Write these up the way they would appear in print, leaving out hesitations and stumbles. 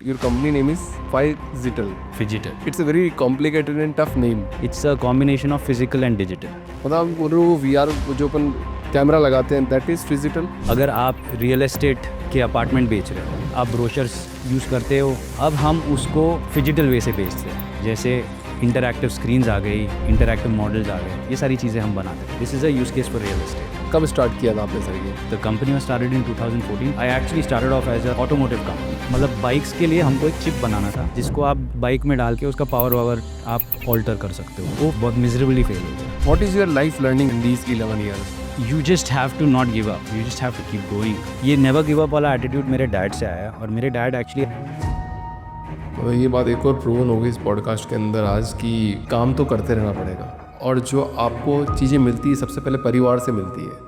your company name is Phygital. Phygital. It's a very complicated and tough name. It's a combination of physical and digital. मतलब आप बोल रहे हो VR जो अपन camera लगाते हैं that is Phygital. अगर आप रियल एस्टेट के अपार्टमेंट बेच रहे हो, आप ब्रोशर्स यूज़ करते हो, अब हम उसको फिजिटल वे से बेचते हैं। जैसे इंटरैक्टिव स्क्रीन्स आ गई, इंटरैक्टिव मॉडल्स आ गए, ये सारी चीज़ें हम बनाते हैं। This is a use case for real estate. कब स्टार्ट किया था आपने सर ये? The company was started in 2014। I actually started off as a automotive company. मतलब बाइक्स के लिए हमको एक चिप बनाना था जिसको आप बाइक में डाल के उसका पावर वावर आप ऑल्टर कर सकते हो। वो बहुत मिजरेबली फेल हो गया। What is your life learning in these 11 years? You just have to not give up, you just have to keep going. ये नेवर गिव अप वाला एटीट्यूड मेरे डैड से आया, और मेरे डैड एक्चुअली तो ये बात एक और प्रूवन होगी इस पॉडकास्ट के अंदर आज कि काम तो करते रहना पड़ेगा, और जो आपको चीज़ें मिलती है सबसे पहले परिवार से मिलती है।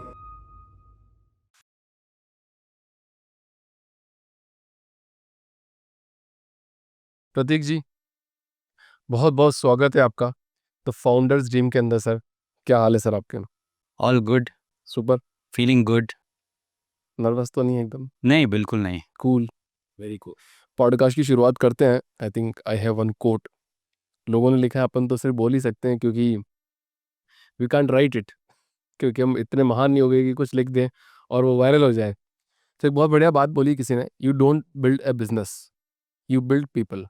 प्रतीक जी, बहुत बहुत स्वागत है आपका तो फाउंडर्स ड्रीम के अंदर। सर क्या हाल है सर आपके? All good, super. Feeling good. Nervous तो नहीं है एकदम? नहीं, बिल्कुल नहीं। Cool, very cool. पॉडकास्ट की शुरुआत करते हैं। I think I have one quote. लोगों ने लिखा है, अपन तो सिर्फ बोल ही सकते हैं क्योंकि वी कांट राइट इट, क्योंकि हम इतने महान नहीं हो गए कि कुछ लिख दें और वो वायरल हो जाए। तो एक बहुत बढ़िया बात बोली किसी ने, you don't build a business, you build people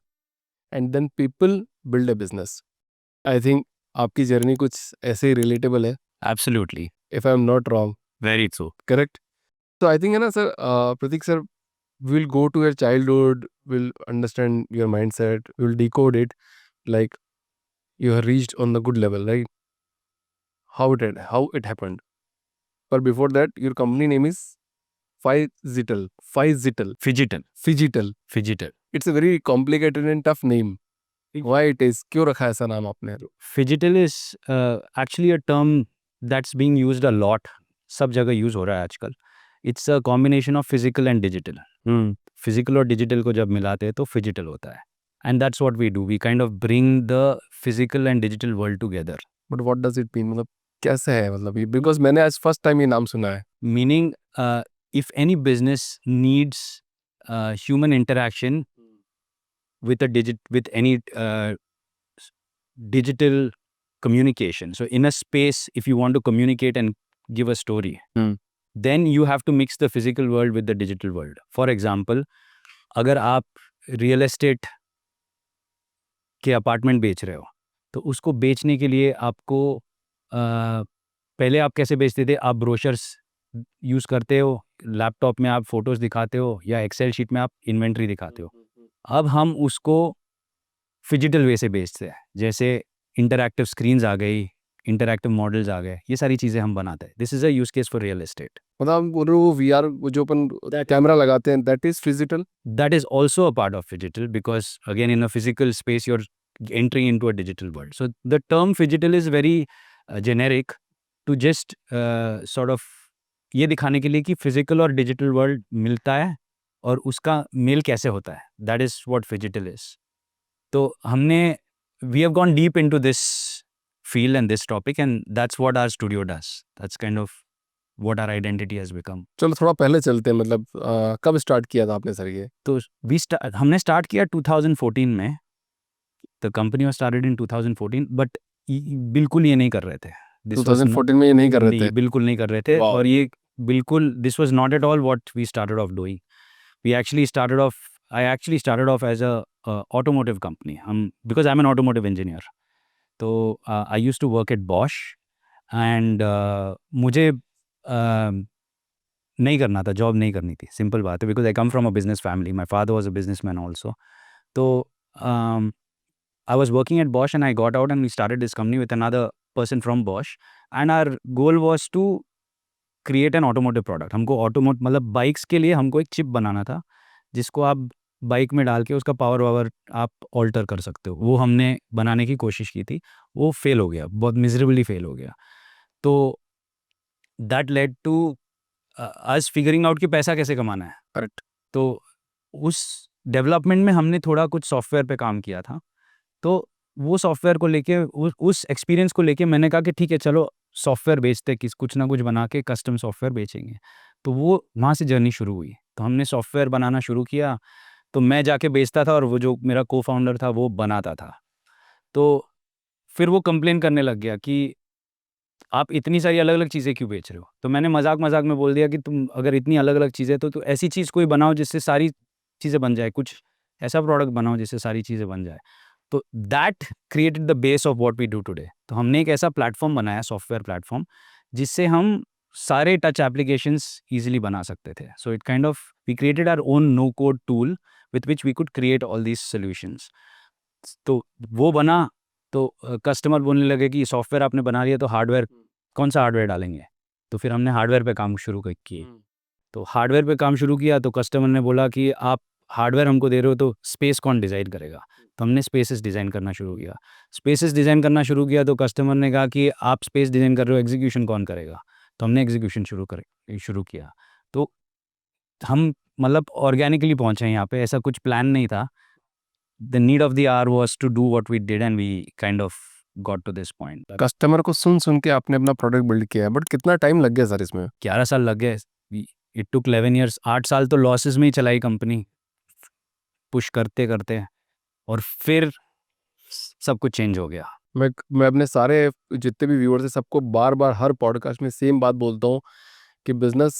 and then people build a business. I think आपकी जर्नी कुछ ऐसे ही रिलेटेबल है, absolutely, if I am not wrong. Very true. Correct? तो आई थिंक है ना sir, Prateek sir, we'll go to your childhood, we'll understand your mindset, we'll decode it, like you have reached on the good level, right? How it happened. But before that, your company name is Phygital. Phygital. Phygital. Phygital. Phygital. It's a very complicated and tough name. Why it is? क्यों रखा है ऐसा नाम आपने? Phygital is actually a term that's being used a lot. सब जगह use हो रहा है आजकल। It's a combination of physical and digital. Physical और डिजिटल को जब मिलाते हैं तो फिजिटल होता है। And that's what we do, we kind of bring the physical and digital world together. But what does it mean? मतलब कैसे है, मतलब ये बिकॉज मैंने आज फर्स्ट टाइम ये नाम सुना है। Meaning, if any business needs human interaction with any digital communication, so in a space, if you want to communicate and give a story, then you have to mix the physical world with the digital world. For example, अगर आप real estate के apartment बेच रहे हो, तो उसको बेचने के लिए आपको पहले आप कैसे बेचते थे? आप ब्रोशर्स यूज़ करते हो, लैपटॉप में आप फोटोज़ दिखाते हो, या एक्सेल शीट में आप इन्वेंट्री दिखाते हो। अब हम उसको फिजिटल वे से बेचते हैं। जैसे इंटरैक्टिव स्क्रीन्स आ गई, इंटरैक्टिव मॉडल्स आ गए, ये सारी चीज़ें हम बनाते हैं। This is a use case for real estate. मतलब आप बोल रहे हो VR जो अपन कैमरा लगाते हैं that is phygital? That is also a part of phygital, because again, in a physical space you're entering into a digital world. So the term phygital is very generic to just sort of ये दिखाने के लिए कि physical और digital world मिलता है और उसका मेल कैसे होता है। That is what phygital is. तो हमने we have gone deep into this field and this topic, and that's what our studio does. That's kind of what our identity has become. चलो थोड़ा पहले चलते हैं, मतलब कब स्टार्ट किया था आपने सर ये? तो हमने स्टार्ट किया 2014 में। The company was started in 2014, but बिल्कुल ये नहीं कर रहे थे। 2014 में ये नहीं कर रहे थे? बिल्कुल नहीं कर रहे थे। Wow. और ये बिल्कुल, this was not at all what we started off doing. I actually started off as a automotive company. हम, because I am an automotive engineer, तो I used to work at Bosch, and मुझे नहीं करना था, job नहीं करनी थी। Simple बात है, because I come from a business family. My father was a businessman also. तो I was working at Bosch and I got out and we started this company with another person from Bosch, and our goal was to create an automotive product. हमको मतलब bikes के लिए हमको एक chip बनाना था जिसको आप बाइक में डाल के उसका पावर वावर आप ऑल्टर कर सकते हो। वो हमने बनाने की कोशिश की थी, वो फेल हो गया, बहुत मिजरेबली फेल हो गया। तो that led to us figuring out कि पैसा कैसे कमाना है। करेक्ट। तो उस डेवलपमेंट में हमने थोड़ा कुछ सॉफ्टवेयर पे काम किया था। तो वो सॉफ्टवेयर को लेके, उस एक्सपीरियंस को लेके मैंने कहा कि ठीक है, चलो सॉफ्टवेयर बेचते, कुछ ना कुछ बना के कस्टम सॉफ्टवेयर बेचेंगे। तो वो वहाँ से जर्नी शुरू हुई। तो हमने सॉफ्टवेयर बनाना शुरू किया। तो मैं जाके बेचता था और वो जो मेरा को फाउंडर था वो बनाता था। तो फिर वो कंप्लेन करने लग गया कि आप इतनी सारी अलग अलग चीज़ें क्यों बेच रहे हो। तो मैंने मजाक मजाक में बोल दिया कि तुम अगर इतनी अलग अलग चीज़ें तो ऐसी चीज़ कोई बनाओ जिससे सारी चीज़ें बन जाए, कुछ ऐसा प्रोडक्ट बनाओ जिससे सारी चीज़ें बन जाए। तो that created the base of what we do today. तो हमने एक ऐसा प्लेटफॉर्म बनाया, सॉफ्टवेयर प्लेटफॉर्म, जिससे हम सारे टच एप्लीकेशंस ईजिली बना सकते थे। So it kind of we created our own no code tool with which we could create all these solutions. तो वो बना तो कस्टमर बोलने लगे कि सॉफ्टवेयर आपने बना लिया तो हार्डवेयर, कौन सा हार्डवेयर डालेंगे। तो फिर हमने हार्डवेयर पे काम शुरू किए। तो हार्डवेयर पे काम शुरू किया तो कस्टमर ने बोला कि आप हार्डवेयर हमको दे रहे हो तो स्पेस कौन डिज़ाइन करेगा। तो हमने स्पेसेस डिज़ाइन करना शुरू किया। स्पेसेस डिज़ाइन करना शुरू किया तो कस्टमर ने कहा कि आप स्पेस डिज़ाइन कर रहे हो, एग्जीक्यूशन कौन करेगा। तो हमने एग्जीक्यूशन शुरू किया। तो हम मतलब ऑर्गेनिकली पहुंचे यहाँ पे, ऐसा कुछ प्लान नहीं था। The need of the hour was to do what we did and we kind of got to this point. Customer को सुन सुन के आपने अपना प्रोडक्ट बिल्ड किया है, बट कितना टाइम लग गया सर इसमें? 11 साल लग गए। It took 11 years. 8 साल तो लॉसेस में ही चलाई कंपनी, पुश करते करते, और फिर सब कुछ चेंज हो गया। मैं अपने सारे जितने भी व्यूअर्स हैं सबको बार बार हर पॉडकास्ट में सेम बात बोलता हूँ कि बिजनेस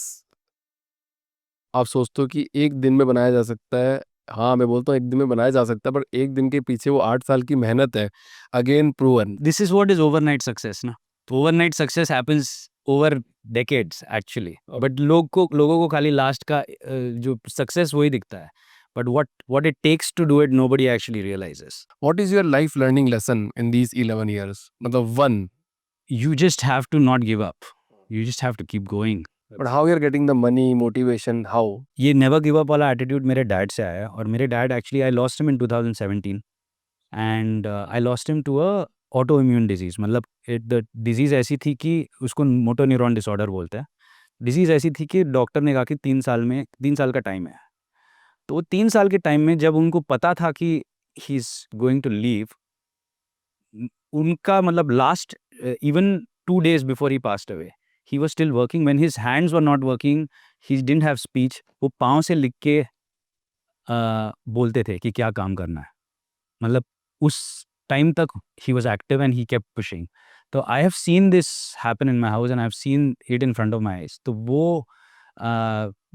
आप सोचते हो कि एक दिन में बनाया जा सकता है। हाँ, मैं बोलता हूँ एक दिन में बनाया जा सकता है, पर एक दिन के पीछे वो 8 साल की मेहनत है। Again proven. This is what is overnight success ना। Overnight success happens over decades actually, but लोगों को खाली लास्ट का जो सक्सेस वही दिखता है, but what it takes to do it nobody actually realises. What is your life learning lesson in these 11 years? मतलब one. You just have to not give up. You just have to keep going. But how you are getting the money, motivation, how? ये never give up वाला attitude मेरे dad से आया है। और मेरे dad actually, I lost him in 2017 and I lost him to a auto immune disease. मतलब the disease ऐसी थी कि उसको मोटो न्यूरॉन डिसऑर्डर बोलते हैं। डिजीज़ ऐसी थी कि डॉक्टर ने कहा कि 3 साल का टाइम है। तो 3 साल के टाइम में जब उनको पता था कि he is going to leave, उनका मतलब last even 2 days before he passed away, he was still working. When his hands were not working, he didn't have speech. वो पाँव से लिख के बोलते थे कि क्या काम करना है। मतलब उस टाइम तक he was active and he kept pushing. तो I have seen this happen in my house and I have seen it in front of my eyes. तो वो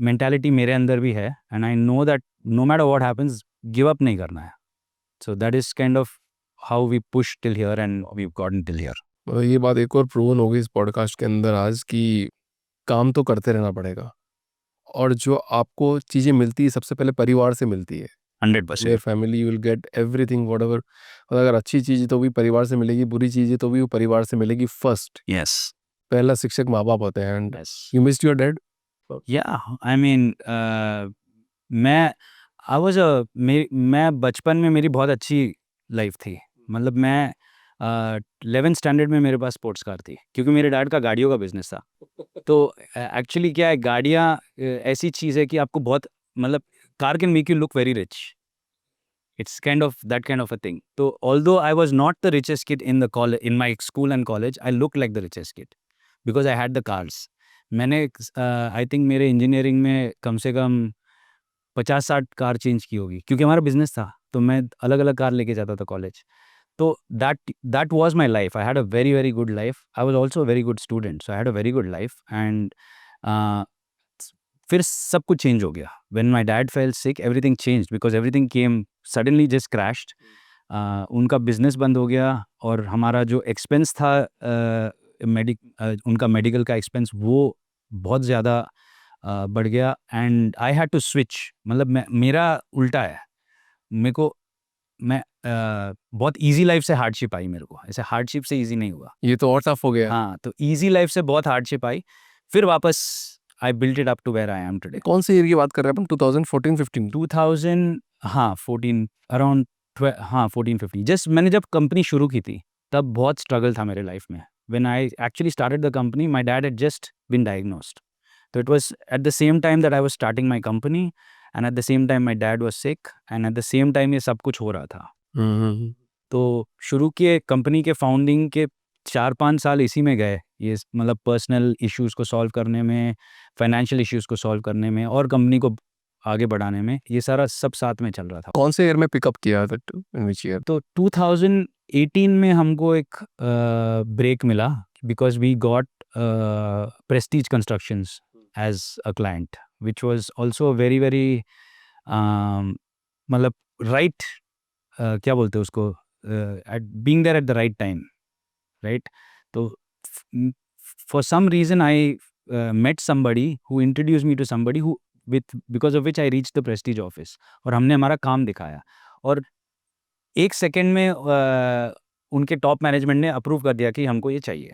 mentality मेरे अंदर भी है and I know that no matter what happens, give up नहीं करना है. So that is kind of how we pushed till here and we've gotten till here. मतलब ये बात एक और प्रूवन हो गई इस पॉडकास्ट के अंदर आज कि काम तो करते रहना पड़ेगा, और जो आपको चीज़ें मिलती है सबसे पहले परिवार से मिलती है। 100%. Your family, you will get everything what ever. और अगर अच्छी चीज़ है तो भी परिवार से मिलेगी, बुरी चीज़ है तो भी वो परिवार से मिलेगी फर्स्ट। Yes. पहला शिक्षक माँ बाप होते हैं। And Yes. You missed your dad? Yeah. I mean, मैं I was a मैं बचपन में मेरी बहुत अच्छी लाइफ थी। मतलब मैं 11th स्टैंडर्ड में मेरे पास स्पोर्ट्स कार थी, क्योंकि मेरे डैड का गाड़ियों का बिजनेस था। तो एक्चुअली क्या है, गाड़ियाँ ऐसी चीज़ है कि आपको बहुत, मतलब car can make you look very rich. It's kind of that kind of a thing. So although I was not the richest kid in the college, in my school and college, I looked like the richest kid because I had the cars. मैंने I think मेरे engineering में कम से कम 50-60 car change की होगी, क्योंकि हमारा business था तो मैं अलग अलग कार लेके जाता था कॉलेज। तो that was my life. I had a very very good life. I was also a very good student, so I had a very good life. And फिर सब कुछ चेंज हो गया। When my dad fail sick, everything changed because everything came suddenly, just crashed. उनका business बंद हो गया और हमारा जो एक्सपेंस था, उनका मेडिकल का एक्सपेंस, वो बहुत ज़्यादा बढ़ गया। And I had to switch. मतलब मेरा उल्टा है। मेरे को मैं बहुत इजी लाइफ से हार्डशिप आई मेरे को, ऐसे हार्डशिप से इजी नहीं हुआ। ये तो और टफ हो गया। हाँ, तो इजी लाइफ से बहुत हार्डशिप आई, फिर वापस I built it up to where I am today. कौन से ईयर की बात कर रहे हैं अपन? 2014-15? 2000, हाँ 14 अराउंड, हाँ 14-15। जस्ट मैंने जब कंपनी शुरू की थी तब बहुत स्ट्रगल था मेरे लाइफ में। When I actually started the company, my dad had just been diagnosed. तो it was at the same time that I was starting my company and at the same time my dad was sick and at the same time ये सब कुछ हो रहा था। तो शुरू के कंपनी के फाउंडिंग के 4-5 साल इसी में गए, ये मतलब पर्सनल इश्यूज़ को सॉल्व करने में, फाइनेंशियल इश्यूज़ को सॉल्व करने में और कंपनी को आगे बढ़ाने में, ये सारा सब साथ में चल रहा था। कौन से ईयर में पिकअप किया था, इन विच ईयर? तो 2018 में हमको एक ब्रेक मिला because we got Prestige Constructions as a client, which was also very very मतलब राइट, क्या बोलते हैं उसको, at being there at the right time, right? तो for some reason I met somebody who introduced me to somebody who with because of which I reached the prestige office, और हमने हमारा काम दिखाया और एक सेकंड में उनके टॉप मैनेजमेंट ने अप्रूव कर दिया कि हमको ये चाहिए।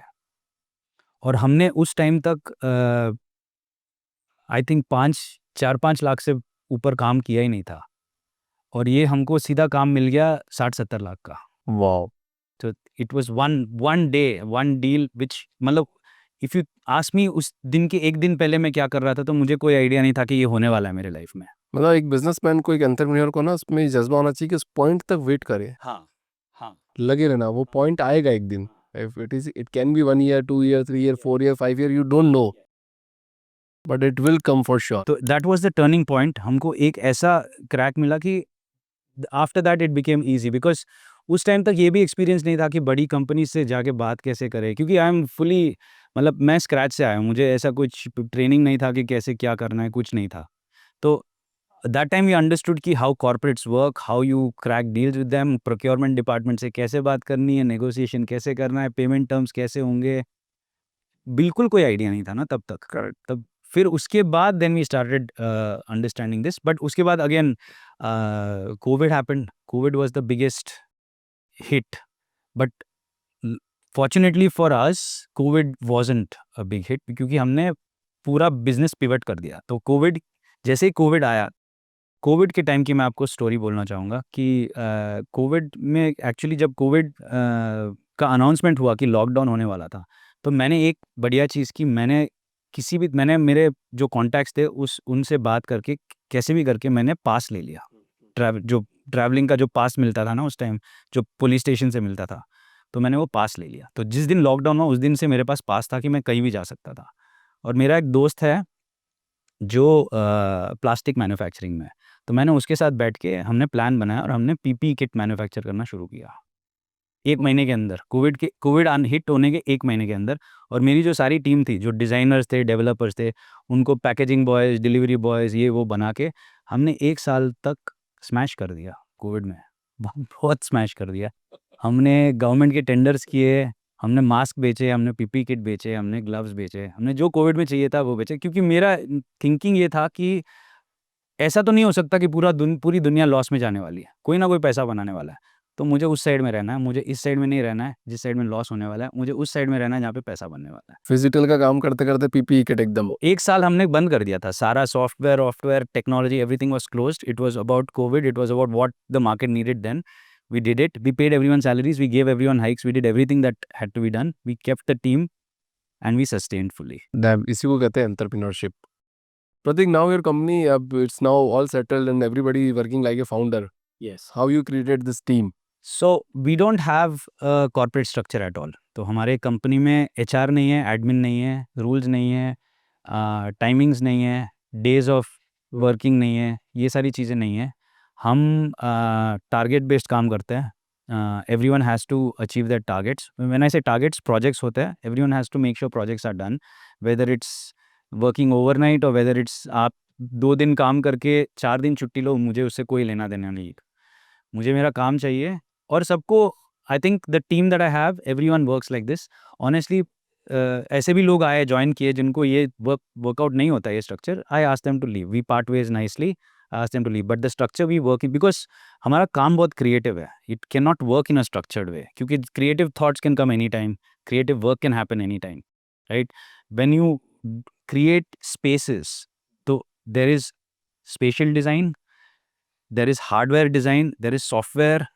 और हमने उस टाइम तक आई थिंक 4-5 लाख से ऊपर काम किया ही नहीं था, और ये हमको सीधा काम मिल गया 60-70 लाख का। वाओ। तो it was one day one deal विच, मतलब इफ़ यू आस्क मी उस दिन के एक दिन पहले मैं क्या कर रहा था, तो मुझे कोई आइडिया नहीं था कि ये होने वाला है मेरे लाइफ में। मतलब एक बिजनेसमैन को, एक एंटरप्रेन्योर को ना, उसमें ये जज्बा होना चाहिए कि उस पॉइंट तक वेट करे, हाँ, हाँ, लगे रहना, वो पॉइंट आएगा एक दिन। If it can be 1 year, 2 year, 3 year, 4 year, 5 year, you don't know, but it will come for sure. तो that was the turning point. हमको एक ऐसा क्रैक मिला कि after that it became easy, because उस टाइम तक ये भी एक्सपीरियंस नहीं था कि बड़ी कंपनी से जाके बात कैसे करें, क्योंकि आई एम फुली, मतलब मैं स्क्रैच से आया हूँ, मुझे ऐसा कुछ ट्रेनिंग नहीं था कि कैसे क्या करना है, कुछ नहीं था। तो दैट टाइम वी अंडरस्टूड कि how corporates work, how you crack deals with them, procurement department से कैसे बात करनी है, नेगोशिएशन कैसे करना है, पेमेंट टर्म्स कैसे होंगे, बिल्कुल कोई आइडिया नहीं था ना तब तक। करेक्ट। तब फिर उसके बाद then we started understanding this, but उसके बाद again covid happened. Covid was the biggest hit, but fortunately for us covid wasn't a big hit, क्योंकि हमने पूरा बिजनेस पिवट कर दिया। तो कोविड, जैसे ही कोविड आया, कोविड के टाइम की मैं आपको स्टोरी बोलना चाहूँगा कि कोविड में एक्चुअली जब कोविड का अनाउंसमेंट हुआ कि लॉकडाउन होने वाला था, तो मैंने एक बढ़िया चीज़ की, मैंने मेरे जो कॉन्टैक्ट्स थे उनसे बात करके कैसे भी करके मैंने पास ले लिया। ट्रैवलिंग का जो पास मिलता था ना उस टाइम, जो पुलिस स्टेशन से मिलता था, तो मैंने वो पास ले लिया। तो जिस दिन लॉकडाउन हुआ उस दिन से मेरे पास पास था कि मैं कहीं भी जा सकता था। और मेरा एक दोस्त है जो प्लास्टिक मैन्युफैक्चरिंग में है, तो मैंने उसके साथ बैठ के हमने प्लान बनाया और हमने पीपीई किट मैन्युफैक्चर करना शुरू किया 1 महीने के अंदर, कोविड हिट होने के 1 महीने के अंदर। और मेरी जो सारी टीम थी, जो डिज़ाइनर्स थे, डेवलपर्स थे, उनको पैकेजिंग बॉयज़, डिलीवरी बॉयज़, ये वो बना के हमने 1 साल तक स्मैश कर दिया कोविड में। बहुत स्मैश कर दिया। हमने गवर्नमेंट के टेंडर्स किए, हमने मास्क बेचे, हमने पीपी किट बेचे, हमने ग्लव्स बेचे, हमने जो कोविड में चाहिए था वो बेचे, क्योंकि मेरा थिंकिंग ये था कि ऐसा तो नहीं हो सकता कि पूरी दुनिया लॉस में जाने वाली है, कोई ना कोई पैसा बनाने वाला है। तो मुझे उस साइड में रहना है, मुझे इस साइड में नहीं रहना है जिस साइड में लॉस होने वाला है, मुझे उस साइड में रहना है जहाँ पे पैसा बनने वाला है। फिजिकल का काम करते करते पीपीई किट एकदम। 1 साल हमने बंद कर दिया था, सारा software, technology, everything was closed. It was about covid, it was about what the market needed then. We did it. We paid everyone salaries. We gave everyone hikes. We did everything that had to be done. We kept the team and we sustained fully. इसी को कहते हैं entrepreneurship. Pratik, now your company, it's now all settled and everybody working like a founder. Yes. How you created this team? So we don't have a corporate structure at all. तो हमारे company में HR नहीं है, admin नहीं है, rules नहीं है, timings नहीं है, डेज ऑफ वर्किंग नहीं है, ये सारी चीज़ें नहीं है। हम टारगेट बेस्ड काम करते हैं। Everyone has to achieve that targets. When I say targets, projects होते हैं, everyone has to make sure projects are done, whether it's working overnight और वेदर इट्स आप 2 दिन काम करके 4 दिन छुट्टी लो, मुझे उससे कोई लेना देना नहीं। मुझे मेरा काम चाहिए। और सबको, आई think the team that I have, everyone works like this honestly. ऐसे भी लोग आए, ज्वाइन किए, जिनको ये वर्कआउट नहीं होता ये structure, I ask them to leave, we part ways nicely, I ask them to leave, but the structure we work in, because हमारा काम बहुत क्रिएटिव है, it can not work in a structured way, क्योंकि creative thoughts can come any time, creative work can happen any time, right? When you create spaces, तो there is special design, there is hardware design, there is software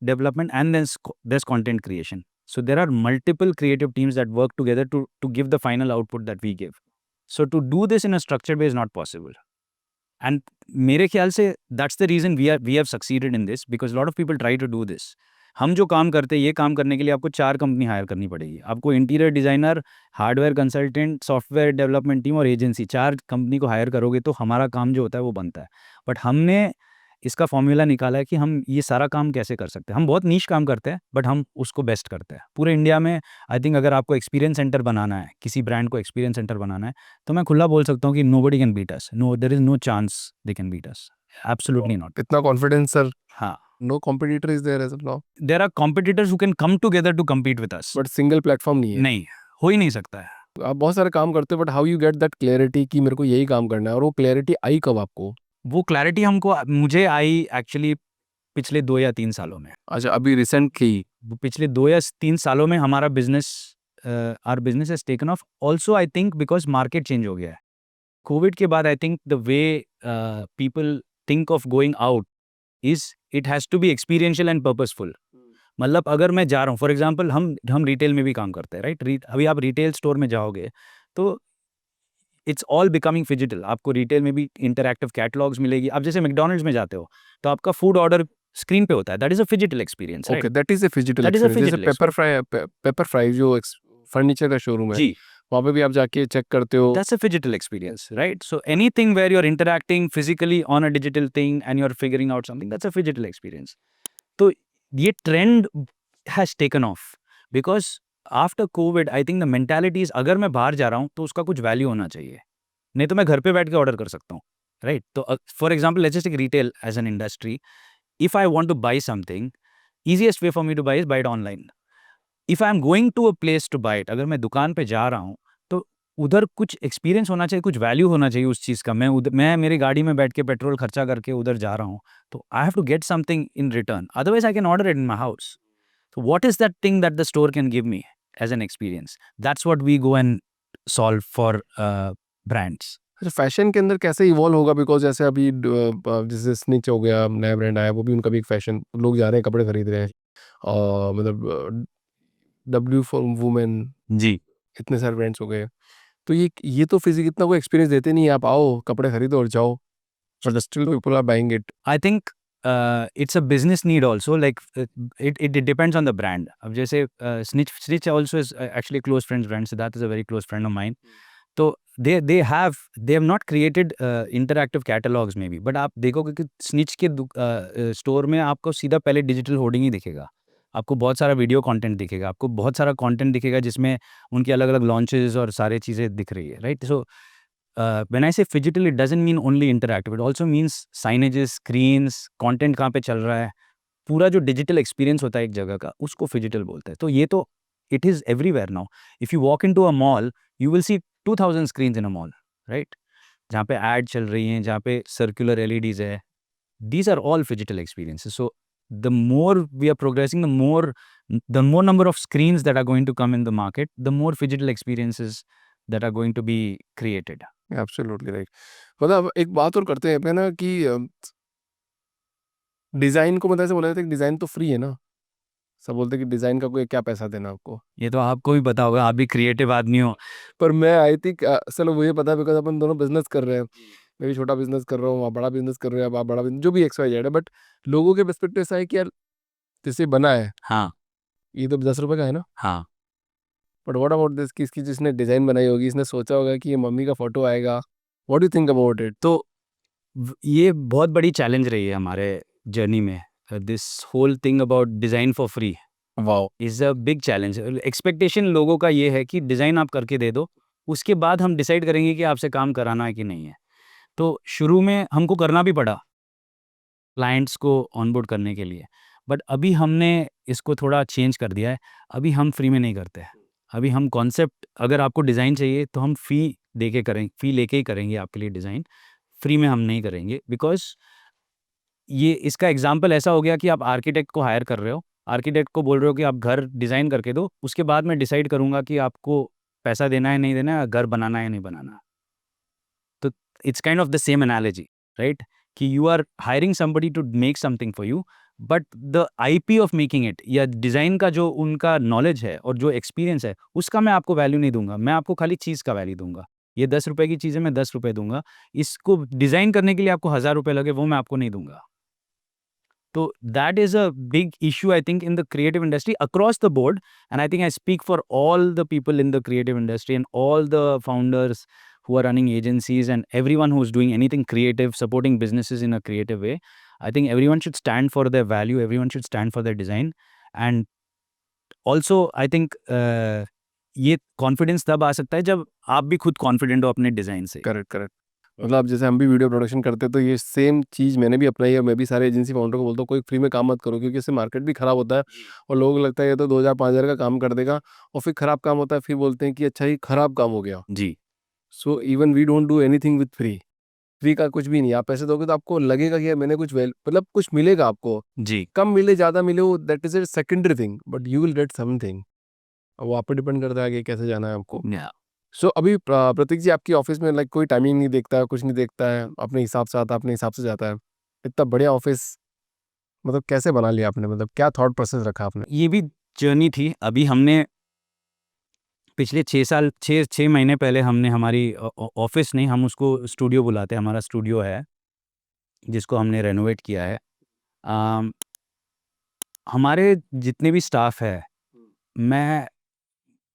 development, and there's content creation. So there are multiple creative teams that work together to give the final output that we give. So to do this in a structured way is not possible. And मेरे ख्याल से that's the reason we have succeeded in this, because a lot of people try to do this. हम जो काम करते हैं ये काम करने के लिए आपको 4 कंपनी हायर करनी पड़ेगी। आपको interior designer, hardware consultant, software development team और एजेंसी, 4 कंपनी को हायर करोगे तो हमारा काम जो होता है वो बनता है। बट हमने इसका फॉर्मूला निकाला है कि हम ये सारा काम कैसे कर सकते हैं। हम बहुत नीश काम करते हैं बट हम उसको बेस्ट करते हैं। पूरे इंडिया में आई थिंक अगर आपको एक्सपीरियंस सेंटर बनाना है, किसी ब्रांड को एक्सपीरियंस सेंटर बनाना है, तो मैं खुला बोल सकता हूँ कि nobody can beat us. No, there is no chance they can beat us. Absolutely not. इतना कॉन्फिडेंस सर? हाँ, no competitor is there as of now, there are competitors who can come together to compete with us. But single platform नहीं है। नहीं, हो ही नहीं सकता है। आप बहुत सारे काम करते हो but how you get that clarity कि मेरे को यही काम करना है, और वो क्लैरिटी आई कब आपको? वो क्लैरिटी मुझे आई एक्चुअली पिछले 2 या 3 सालों में। अच्छा, अभी रिसेंट की? वो पिछले 2 या 3 सालों में हमारा business our business has taken off. Also I think because market change हो गया है। कोविड के बाद I think the way people think of going out is it has to be experiential and purposeful. मतलब अगर मैं जा रहा हूँ, फॉर एग्ज़ाम्पल हम रिटेल में भी काम करते हैं, राइट? अभी आप रिटेल स्टोर में जाओगे तो इट्स ऑल बिकमिंग फिजिटल। आपको रिटेल में भी इंटरैक्टिव कैटलॉग्स मिलेगी। आप जैसे मैकडॉनल्ड्स में जाते हो तो आपका फूड ऑर्डर स्क्रीन पे होता है। That is a phygital experience, okay, right? That is a phygital that is a experience. जैसे फिजिटल एक्सपीरियंस। पेपर फ्राई जो फर्नीचर का शोरूम है, जी, वहाँ पे भी आप जाके चेक करते हो। that's a phygital experience, right? So anything where you're interacting physically on a digital thing and you're figuring out something, that's a phygital experience. तो ये trend has taken off because after COVID, I think the mentality is अगर मैं बाहर जा रहा हूँ तो उसका कुछ वैल्यू होना चाहिए, नहीं तो मैं घर पे बैठ के ऑर्डर कर सकता हूँ, राइट? तो for example let's just take retail as an industry. If I want to buy something, easiest way for me to buy is buy it online. If I am going to a place to buy it, अगर मैं दुकान पे जा रहा हूँ तो उधर कुछ एक्सपीरियंस होना चाहिए, कुछ वैल्यू होना चाहिए उस चीज़ का। मैं मेरी गाड़ी में बैठ के पेट्रोल खर्चा करके उधर जा रहा हूँ, तो I have to get something in return, otherwise I can order it in my house. So what is that thing that the store can give me as an experience? That's what we go and solve for brands. अच्छा, fashion के अंदर कैसे evolve होगा? Because जैसे अभी जैसे snitch हो गया, नया ब्रांड आया, वो भी उनका भी एक फैशन, लोग जा रहे हैं कपड़े खरीद रहे हैं, और मतलब डब्ल्यू फॉर वुमेन, जी, इतने सारे ब्रांड्स हो गए। तो ये तो फिजिक इतना कोई एक्सपीरियंस देते नहीं है, आप आओ कपड़े खरीदो और जाओ, but still people are buying it. I think it's a business need also. Like it depends on the brand. अब जैसे Snitch also is actually a close friend's brand. Siddharth is a very close friend of mine. तो they have not created interactive catalogs maybe, but आप देखोगे कि snitch के store में आपको सीधा पहले डिजिटल होर्डिंग ही दिखेगा। आपको बहुत सारा वीडियो कंटेंट दिखेगा, आपको बहुत सारा कंटेंट दिखेगा जिसमें उनकी अलग अलग लॉन्चेस और सारी चीज़ें दिख रही है, right? So when I say phygital, it doesn't mean only interactive, it also means signages, screens, content कहाँ पे चल रहा है, पूरा जो डिजिटल एक्सपीरियंस होता है एक जगह का, उसको फिजिटल बोलते हैं। तो ये तो it is everywhere now. If you walk into a mall, you will see 2000 screens in a mall, right? जहाँ पे एड चल रही हैं, जहाँ पे सर्कुलर एलईडीज है, these are all phygital experiences. So the more we are progressing, the more number of screens that are going to come in the market, the more phygital experiences that are going to be created. Absolutely right. मतलब एक बात और करते हैं पे ना कि design को, मतलब ऐसे बोला जाता है कि डिज़ाइन तो फ्री है ना, सब बोलते हैं कि डिज़ाइन का कोई क्या पैसा देना आपको। ये तो आपको भी पता होगा, आप भी क्रिएटिव आदमी हो। पर मैं आई थिंक चलो मुझे पता है, बिकॉज अपन दोनों बिजनेस कर रहे हैं। मैं भी छोटा बिजनेस कर रहा हूँ, आप बड़ा बिजनेस कर रहे हो, आप बड़ा business- जो भी एक्स वाई जेड है, बट लोगों के पर्सपेक्टिव ऐसा है कि यार जैसे बना है, हाँ, ये तो 10 रुपए का है ना, हाँ। बट व्हाट अबाउट दिस, कि इसकी जिसने डिज़ाइन बनाई होगी, इसने सोचा होगा कि ये मम्मी का फोटो आएगा, what do you think about it? तो ये बहुत बड़ी चैलेंज रही है हमारे जर्नी में। This whole thing about design for free wow. Is a big challenge. Expectation लोगों का ये है कि डिज़ाइन आप करके दे दो, उसके बाद हम डिसाइड करेंगे कि आपसे काम कराना है कि नहीं है। तो शुरू में हमको करना भी पड़ा क्लाइंट्स को ऑनबोर्ड करने के लिए, बट अभी हमने इसको थोड़ा चेंज कर दिया है। अभी हम फ्री में नहीं करते हैं। अभी हम कॉन्सेप्ट, अगर आपको डिज़ाइन चाहिए तो हम फ़ी लेके ही करेंगे आपके लिए डिज़ाइन। फ्री में हम नहीं करेंगे, बिकॉज़ ये इसका एग्ज़ाम्पल ऐसा हो गया कि आप आर्किटेक्ट को हायर कर रहे हो, आर्किटेक्ट को बोल रहे हो कि आप घर डिज़ाइन करके दो, उसके बाद मैं डिसाइड करूँगा कि आपको पैसा देना है, नहीं देना है, घर बनाना है या नहीं बनाना। तो it's kind of the same analogy, right? कि you are hiring somebody to make something for you, but the IP of making it या डिज़ाइन का जो उनका नॉलेज है और जो एक्सपीरियंस है, उसका मैं आपको वैल्यू नहीं दूँगा। मैं आपको खाली चीज़ का वैल्यू दूँगा। ये 10 रुपए की चीज़ है, मैं 10 रुपए दूँगा। इसको डिज़ाइन करने के लिए आपको 1000 रुपए लगे, वो मैं आपको नहीं दूँगा। तो that is a big issue I think in the creative industry across the board, and I think I speak for all the people in the creative industry and all the founders who are running agencies and everyone who's doing anything creative, supporting businesses in a creative way. I think everyone should stand for their value, everyone should stand for their design, and also I think ये confidence तब आ सकता है जब आप भी खुद confident हो अपने डिजाइन से। Correct, correct. मतलब अब जैसे हम भी वीडियो प्रोडक्शन करते हैं तो ये सेम चीज़ मैंने भी अपनाई है। मैं भी सारे एजेंसी फाउंडर को बोलता हूँ कोई फ्री में काम मत करो, क्योंकि इससे मार्केट भी खराब होता है और लोगों को लगता है ये तो 2000 5000 का काम कर देगा और फिर खराब काम होता है, फिर बोलते हैं कि अच्छा ही खराब काम हो गया। जी so even we don't do anything with free. Free का कुछ भी नहीं, आप पैसे दोगे तो आपको लगेगा कि यार मैंने कुछ मतलब कुछ मिलेगा आपको, जी कम मिले ज़्यादा मिले वो that is a secondary thing, but you will get something. वो आप पे डिपेंड करता है आगे कैसे जाना है आपको। या सो अभी प्रतीक जी आपकी ऑफिस में लाइक कोई टाइमिंग नहीं देखता है, कुछ नहीं देखता है, अपने हिसाब से आता है, अपने हिसाब से जाता है, इतना बढ़िया ऑफिस मतलब कैसे बना लिया आपने, मतलब क्या थॉट प्रोसेस रखा आपने? ये भी जर्नी थी। अभी हमने पिछले 6 महीने पहले हमने हमारी ऑफिस नहीं, हम उसको स्टूडियो बुलाते हैं, हमारा स्टूडियो है जिसको हमने रेनोवेट किया है। अम, हमारे जितने भी स्टाफ है, मैं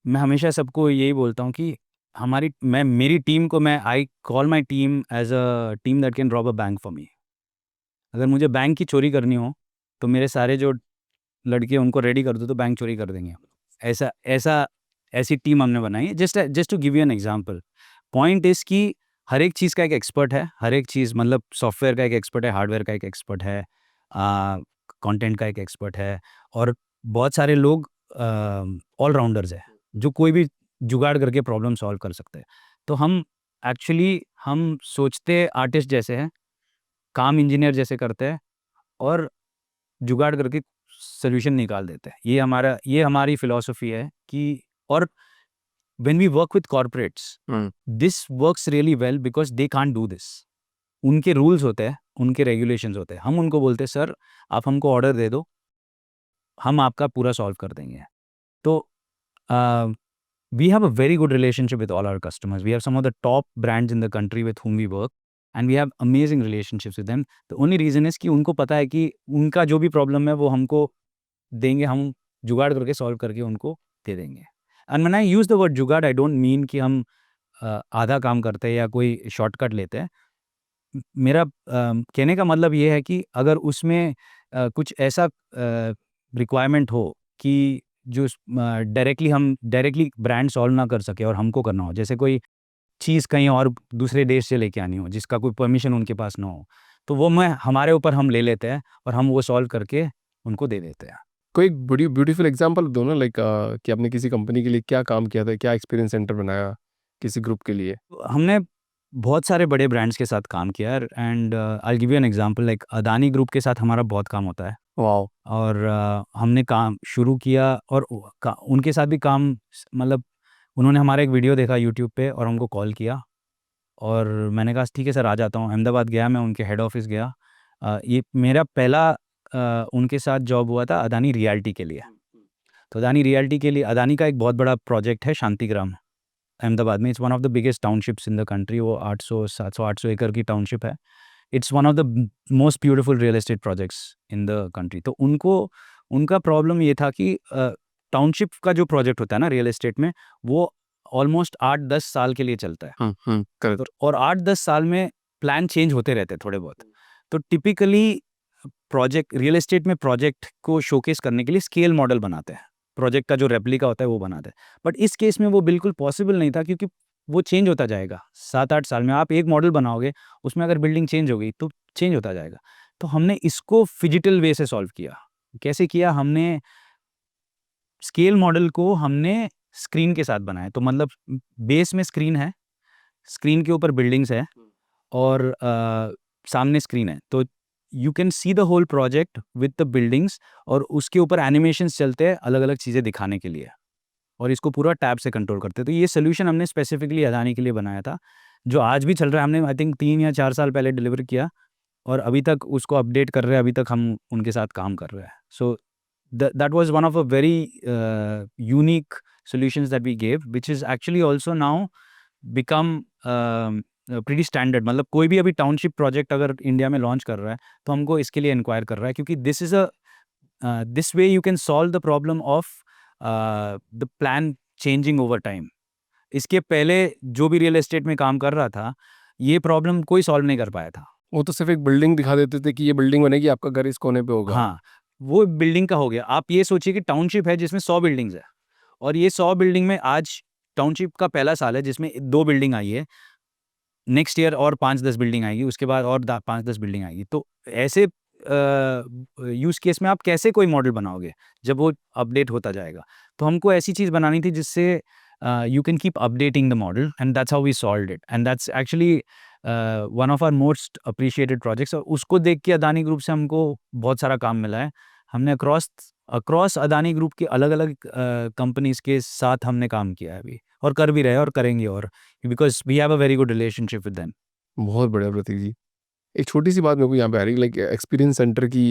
मैं हमेशा सबको यही बोलता हूँ कि मेरी टीम को मैं I call my team as a team that can rob a bank for me. अगर मुझे बैंक की चोरी करनी हो तो मेरे सारे जो लड़के उनको रेडी कर दो तो बैंक चोरी कर देंगे। ऐसा ऐसा ऐसी टीम हमने बनाई है। Just to give you an example, point is कि हर एक चीज़ का एक एक्सपर्ट है, हर एक चीज़ मतलब सॉफ्टवेयर का एक एक्सपर्ट है, हार्डवेयर का एक एक्सपर्ट है, कंटेंट का एक एक्सपर्ट है, और बहुत सारे लोग ऑलराउंडर्स हैं जो कोई भी जुगाड़ करके प्रॉब्लम सॉल्व कर सकते हैं। तो हम सोचते आर्टिस्ट जैसे हैं, काम इंजीनियर जैसे करते हैं और जुगाड़ करके सॉल्यूशन निकाल देते हैं। ये हमारी फिलॉसफी है कि, और when we work with corporates this works really well because they can't do this. उनके रूल्स होते हैं, उनके रेगुलेशंस होते हैं। हम उनको बोलते हैं सर आप हमको ऑर्डर दे दो, हम आपका पूरा सॉल्व कर देंगे। तो we have a very good relationship with all our customers. We have some of the top brands in the country with whom we work, and we have amazing relationships with them. The only reason is कि उनको पता है कि उनका जो भी problem है वो हमको देंगे, हम जुगाड़ करके सॉल्व करके उनको दे देंगे। And when I use the word जुगाड़ आई डोंट मीन कि हम आधा काम करते हैं या कोई शॉर्टकट लेते हैं। मेरा कहने का मतलब ये है कि अगर उसमें कुछ ऐसा रिक्वायरमेंट हो कि जो डायरेक्टली ब्रांड सॉल्व ना कर सके और हमको करना हो, जैसे कोई चीज़ कहीं और दूसरे देश से लेके आनी हो जिसका कोई परमिशन उनके पास ना हो, तो वो हमारे ऊपर हम ले लेते हैं और हम वो सॉल्व करके उनको दे देते हैं। कोई एक बड़ी ब्यूटीफुल एग्जांपल दो ना, लाइक कि आपने किसी कंपनी के लिए क्या काम किया था, क्या एक्सपीरियंस सेंटर बनाया किसी ग्रुप के लिए? तो हमने बहुत सारे बड़े ब्रांड्स के साथ काम किया है, and I will give you an example, like Adani group के साथ हमारा बहुत काम होता है। वाओ! और हमने काम शुरू किया और उनके साथ भी काम मतलब उन्होंने हमारा एक वीडियो देखा यूट्यूब पे और हमको कॉल किया, और मैंने कहा ठीक है सर आ जाता हूँ। अहमदाबाद गया, मैं उनके हेड ऑफिस गया। ये मेरा पहला उनके साथ जॉब हुआ था अदानी रियल्टी के लिए। तो अदानी रियल्टी के लिए अदानी का एक बहुत बड़ा प्रोजेक्ट है शांतिग्राम, अहमदाबाद में। It's one of the biggest townships in the country. वो 800 एकड़ की टाउनशिप है। It's one of the most beautiful real estate projects in the country. तो उनका प्रॉब्लम ये था कि टाउनशिप का जो प्रोजेक्ट होता है ना रियल एस्टेट में, वो ऑलमोस्ट 8-10 साल के लिए चलता है। करेक्ट। और 8-10 साल में प्लान चेंज होते रहते हैं थोड़े बहुत। तो टिपिकली प्रोजेक्ट रियल एस्टेट में प्रोजेक्ट को शोकेस करने के लिए स्केल मॉडल बनाते हैं, प्रोजेक्ट का जो रेप्लिका होता है वो बनाते हैं। बट इस केस में वो बिल्कुल पॉसिबल नहीं था, क्योंकि वो चेंज होता जाएगा 7-8 साल में। आप एक मॉडल बनाओगे, उसमें अगर बिल्डिंग चेंज हो गई तो चेंज होता जाएगा। तो हमने इसको फिजिकल वे से सॉल्व किया। कैसे किया? हमने स्केल मॉडल को हमने स्क्रीन के साथ बनाया। तो मतलब बेस में स्क्रीन है, स्क्रीन के ऊपर बिल्डिंग्स है, और सामने स्क्रीन है। तो you can see the whole project with the buildings, और उसके ऊपर एनिमेशंस चलते हैं अलग-अलग चीज़ें दिखाने के लिए, और इसको पूरा टैब से कंट्रोल करते हैं। तो ये सॉल्यूशन हमने स्पेसिफिकली अदानी के लिए बनाया था, जो आज भी चल रहा है। हमने आई थिंक 3 या 4 साल पहले डिलीवर किया, और अभी तक उसको अपडेट कर रहे हैं, अभी तक हम उनके साथ काम कर रहे हैं। सो that was one of a very unique solutions that we gave, which is actually also now become pretty standard, मतलब कोई भी अभी टाउनशिप प्रोजेक्ट अगर इंडिया में लॉन्च कर रहा है तो हमको इसके लिए इंक्वायर कर रहा है, क्योंकि this way you can solve the problem of the plan changing over time. इसके पहले जो भी रियल एस्टेट में काम कर रहा था, ये प्रॉब्लम कोई सॉल्व नहीं कर पाया था। वो तो सिर्फ एक बिल्डिंग दिखा देते थे कि ये बिल्डिंग बनेगी, आपका घर इस कोने पे होगा। हाँ, वो बिल्डिंग का हो गया। आप ये सोचिए कि टाउनशिप है जिसमें 100 बिल्डिंग्स है, और ये 100 बिल्डिंग में आज टाउनशिप का पहला साल है जिसमें 2 बिल्डिंग आई है। नेक्स्ट ईयर और 5-10 बिल्डिंग आएगी, उसके बाद और 5-10 बिल्डिंग आएगी। तो ऐसे यूज़ केस में आप कैसे कोई मॉडल बनाओगे जब वो अपडेट होता जाएगा? तो हमको ऐसी चीज़ बनानी थी जिससे you can keep updating the model, and that's how we solved it, and that's actually one of our most appreciated projects. और उसको देख के अदानी ग्रुप से हमको बहुत सारा काम मिला है। हमने अक्रॉस अदानी ग्रुप के अलग-अलग कंपनीज़ के साथ हमने काम किया है अभी, और कर भी रहे हैं और करेंगे, और because we have a very good relationship with them. बहुत बढ़िया प्रतीक जी। एक छोटी सी बात मेरे को यहाँ पे आ रही है, लाइक एक्सपीरियंस सेंटर की,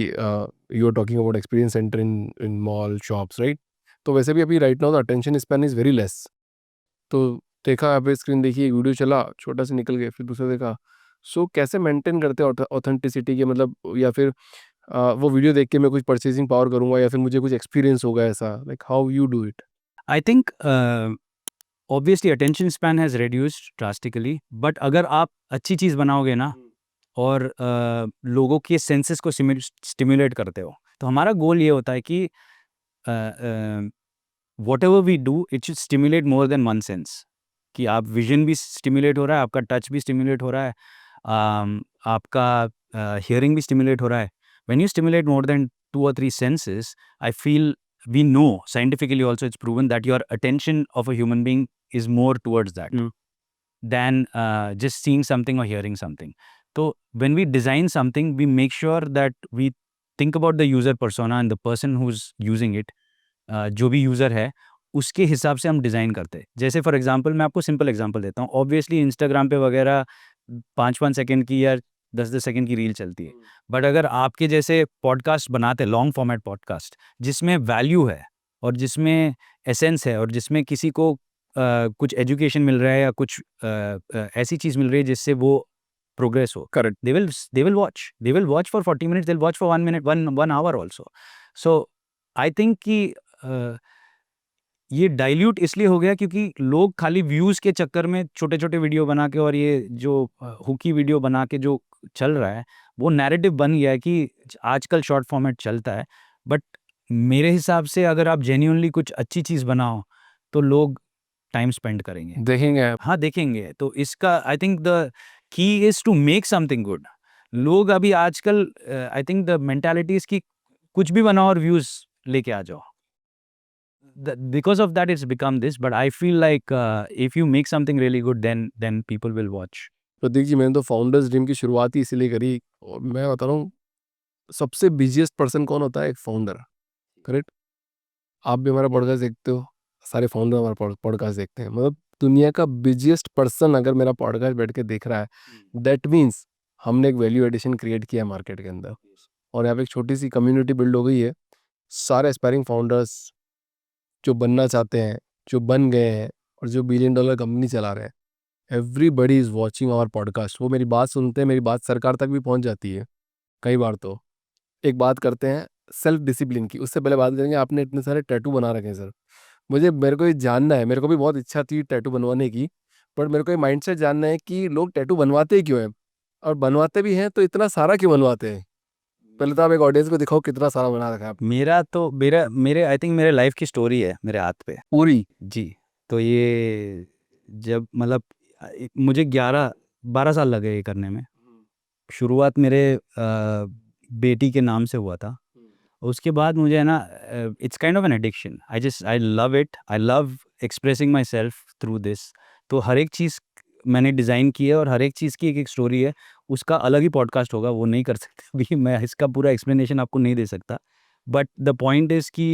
you are talking about experience centre in in mall shops, right? तो वैसे भी अभी right now the attention span is very less. तो देखा आप स्क्रीन देखी, एक वीडियो चला, छोटा सा निकल गया, फिर दूसरा देखा। सो कैसे मेंटेन करते हैं ऑथेंटिसिटी के, मतलब, या फिर वो वीडियो देख के मैं कुछ परचेजिंग पावर करूँगा, या फिर मुझे कुछ एक्सपीरियंस होगा ऐसा, like how you do it? I think obviously attention span has reduced drastically, but अगर आप अच्छी चीज़ बनाओगे ना, और लोगों के सेंसेस को स्टिमुलेट करते हो, तो हमारा गोल ये होता है कि whatever we do it should stimulate more than one sense. कि आप विजन भी स्टिमुलेट हो रहा है, आपका टच भी स्टिमुलेट हो रहा है, आपका हियरिंग भी स्टिमुलेट हो रहा है। When you stimulate more then 2 or 3 senses, I feel we know scientifically also it's proven that your attention of a human being is more towards that than just seeing something or hearing something. So when we design something, we make sure that we think about the user persona and the person who's using it. जो भी user है उसके हिसाब से हम design करते हैं। जैसे फॉर एग्जांपल मैं आपको सिंपल एग्जांपल देता हूँ। ऑब्वियसली इंस्टाग्राम पे वगैरह 5-5 सेकंड की या 10-10 सेकंड की रील चलती है। बट अगर आपके जैसे पॉडकास्ट बनाते हैं, लॉन्ग फॉर्मेट पॉडकास्ट, जिसमें वैल्यू है और जिसमें एसेंस है और जिसमें किसी को कुछ एजुकेशन मिल रहा है या कुछ ऐसी चीज़ मिल रही है जिससे वो प्रोग्रेस हो, correct. They will watch for 40 minutes, they will watch for 1 minute, 1 hour also. So I think कि ये डाइल्यूट इसलिए हो गया क्योंकि लोग खाली व्यूज़ के चक्कर में छोटे-छोटे वीडियो बना के, और ये जो हुकी वीडियो बना के जो चल रहा है, वो नैरेटिव बन गया है कि आजकल शॉर्ट फॉर्मेट चलता है। बट मेरे हिसाब से अगर आप जेन्युइनली कुछ अच्छी चीज़ बनाओ, तो लोग टाइम स्पेंड करेंगे। देखेंगे आप। हाँ, देखेंगे। तो इसका I think the key is to make something good. लोग अभी आजकल I think the mentality is कि कुछ भी बनाओ और व्यूज़ लेके आ जाओ। Because of that it's become this, but I feel like if you make something really good, then people will watch. प्रतीक जी, मैंने तो फाउंडर्स ड्रीम की शुरुआत ही इसीलिए करी, और मैं बता रहा हूँ, सबसे बिजिएस्ट पर्सन कौन होता है? एक फाउंडर, करेक्ट? आप भी हमारा पॉडकास्ट देखते हो, सारे फाउंडर हमारा पॉडकास्ट देखते हैं, मतलब दुनिया का बिजिएस्ट पर्सन अगर मेरा पॉडकास्ट बैठ के देख रहा है, दैट मीन्स हमने एक वैल्यू एडिशन क्रिएट किया है मार्केट के अंदर, और यहाँ पे एक छोटी सी कम्युनिटी बिल्ड हो गई है। सारे एस्पायरिंग फाउंडर्स जो बनना चाहते हैं, जो बन गए हैं, और जो बिलियन डॉलर कंपनी चला रहे हैं, everybody is watching our podcast. वो मेरी बात सुनते हैं, मेरी बात सरकार तक भी पहुंच जाती है कई बार। तो एक बात करते हैं सेल्फ डिसिप्लिन की, उससे पहले बात करेंगे, आपने इतने सारे टैटू बना रखे हैं सर, मेरे को ये जानना है, मेरे को भी बहुत इच्छा थी टैटू बनवाने की, पर मेरे को ये माइंडसेट जानना है कि लोग टैटू बनवाते ही क्यों हैं, और बनवाते भी हैं तो इतना सारा क्यों बनवाते हैं? पहले तो आप एक ऑडियंस को दिखाओ कितना सारा बना रखा है आपने। मेरे आई थिंक मेरे लाइफ की स्टोरी है मेरे हाथ पे। पूरी। जी, तो ये जब मतलब मुझे 11-12 साल लगे ये करने में। शुरुआत मेरे बेटी के नाम से हुआ था। उसके बाद मुझे है ना, it's kind of an addiction. I love it, I love expressing my self through this. तो हर एक चीज़ मैंने डिज़ाइन की है, और हर एक चीज़ की एक स्टोरी है। उसका अलग ही पॉडकास्ट होगा, वो नहीं कर सकते अभी मैं इसका पूरा एक्सप्लेनेशन आपको नहीं दे सकता। बट द पॉइंट इज़ कि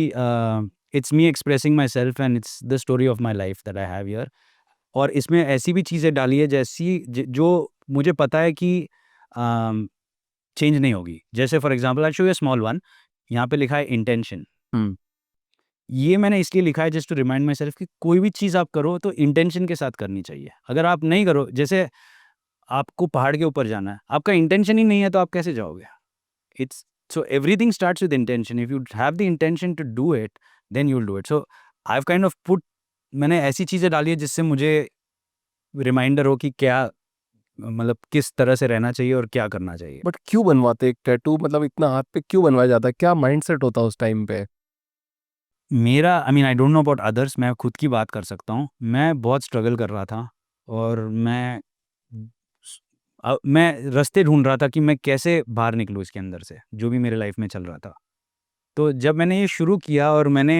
it's me expressing my self, and it's the story of my life that I have here. और इसमें ऐसी भी चीज़ें डाली है जैसी जो मुझे पता है कि चेंज नहीं होगी। जैसे for example I show you a small one. यहाँ पे लिखा है इंटेंशन। ये मैंने इसलिए लिखा है just to remind myself कि कोई भी चीज़ आप करो तो इंटेंशन के साथ करनी चाहिए। अगर आप नहीं करो, जैसे आपको पहाड़ के ऊपर जाना है, आपका इंटेंशन ही नहीं है तो आप कैसे जाओगे? It's so everything starts with intention. If you have the intention to do it, then you will do it. So I have kind of put, मैंने ऐसी चीज़ें डाली है जिससे मुझे रिमाइंडर हो कि क्या, मतलब किस तरह से रहना चाहिए और क्या करना चाहिए. बट क्यों बनवाते एक टैटू, मतलब इतना हाथ पे क्यों बनवाया जाता है? क्या माइंडसेट होता है उस टाइम पे? मेरा, I mean, I don't know about others, मैं खुद की बात कर सकता हूँ. मैं बहुत स्ट्रगल कर रहा था और मैं रास्ते ढूंढ रहा था कि मैं कैसे बाहर निकलूँ इसके अंदर से, जो भी मेरे लाइफ में चल रहा था. तो जब मैंने ये शुरू किया और मैंने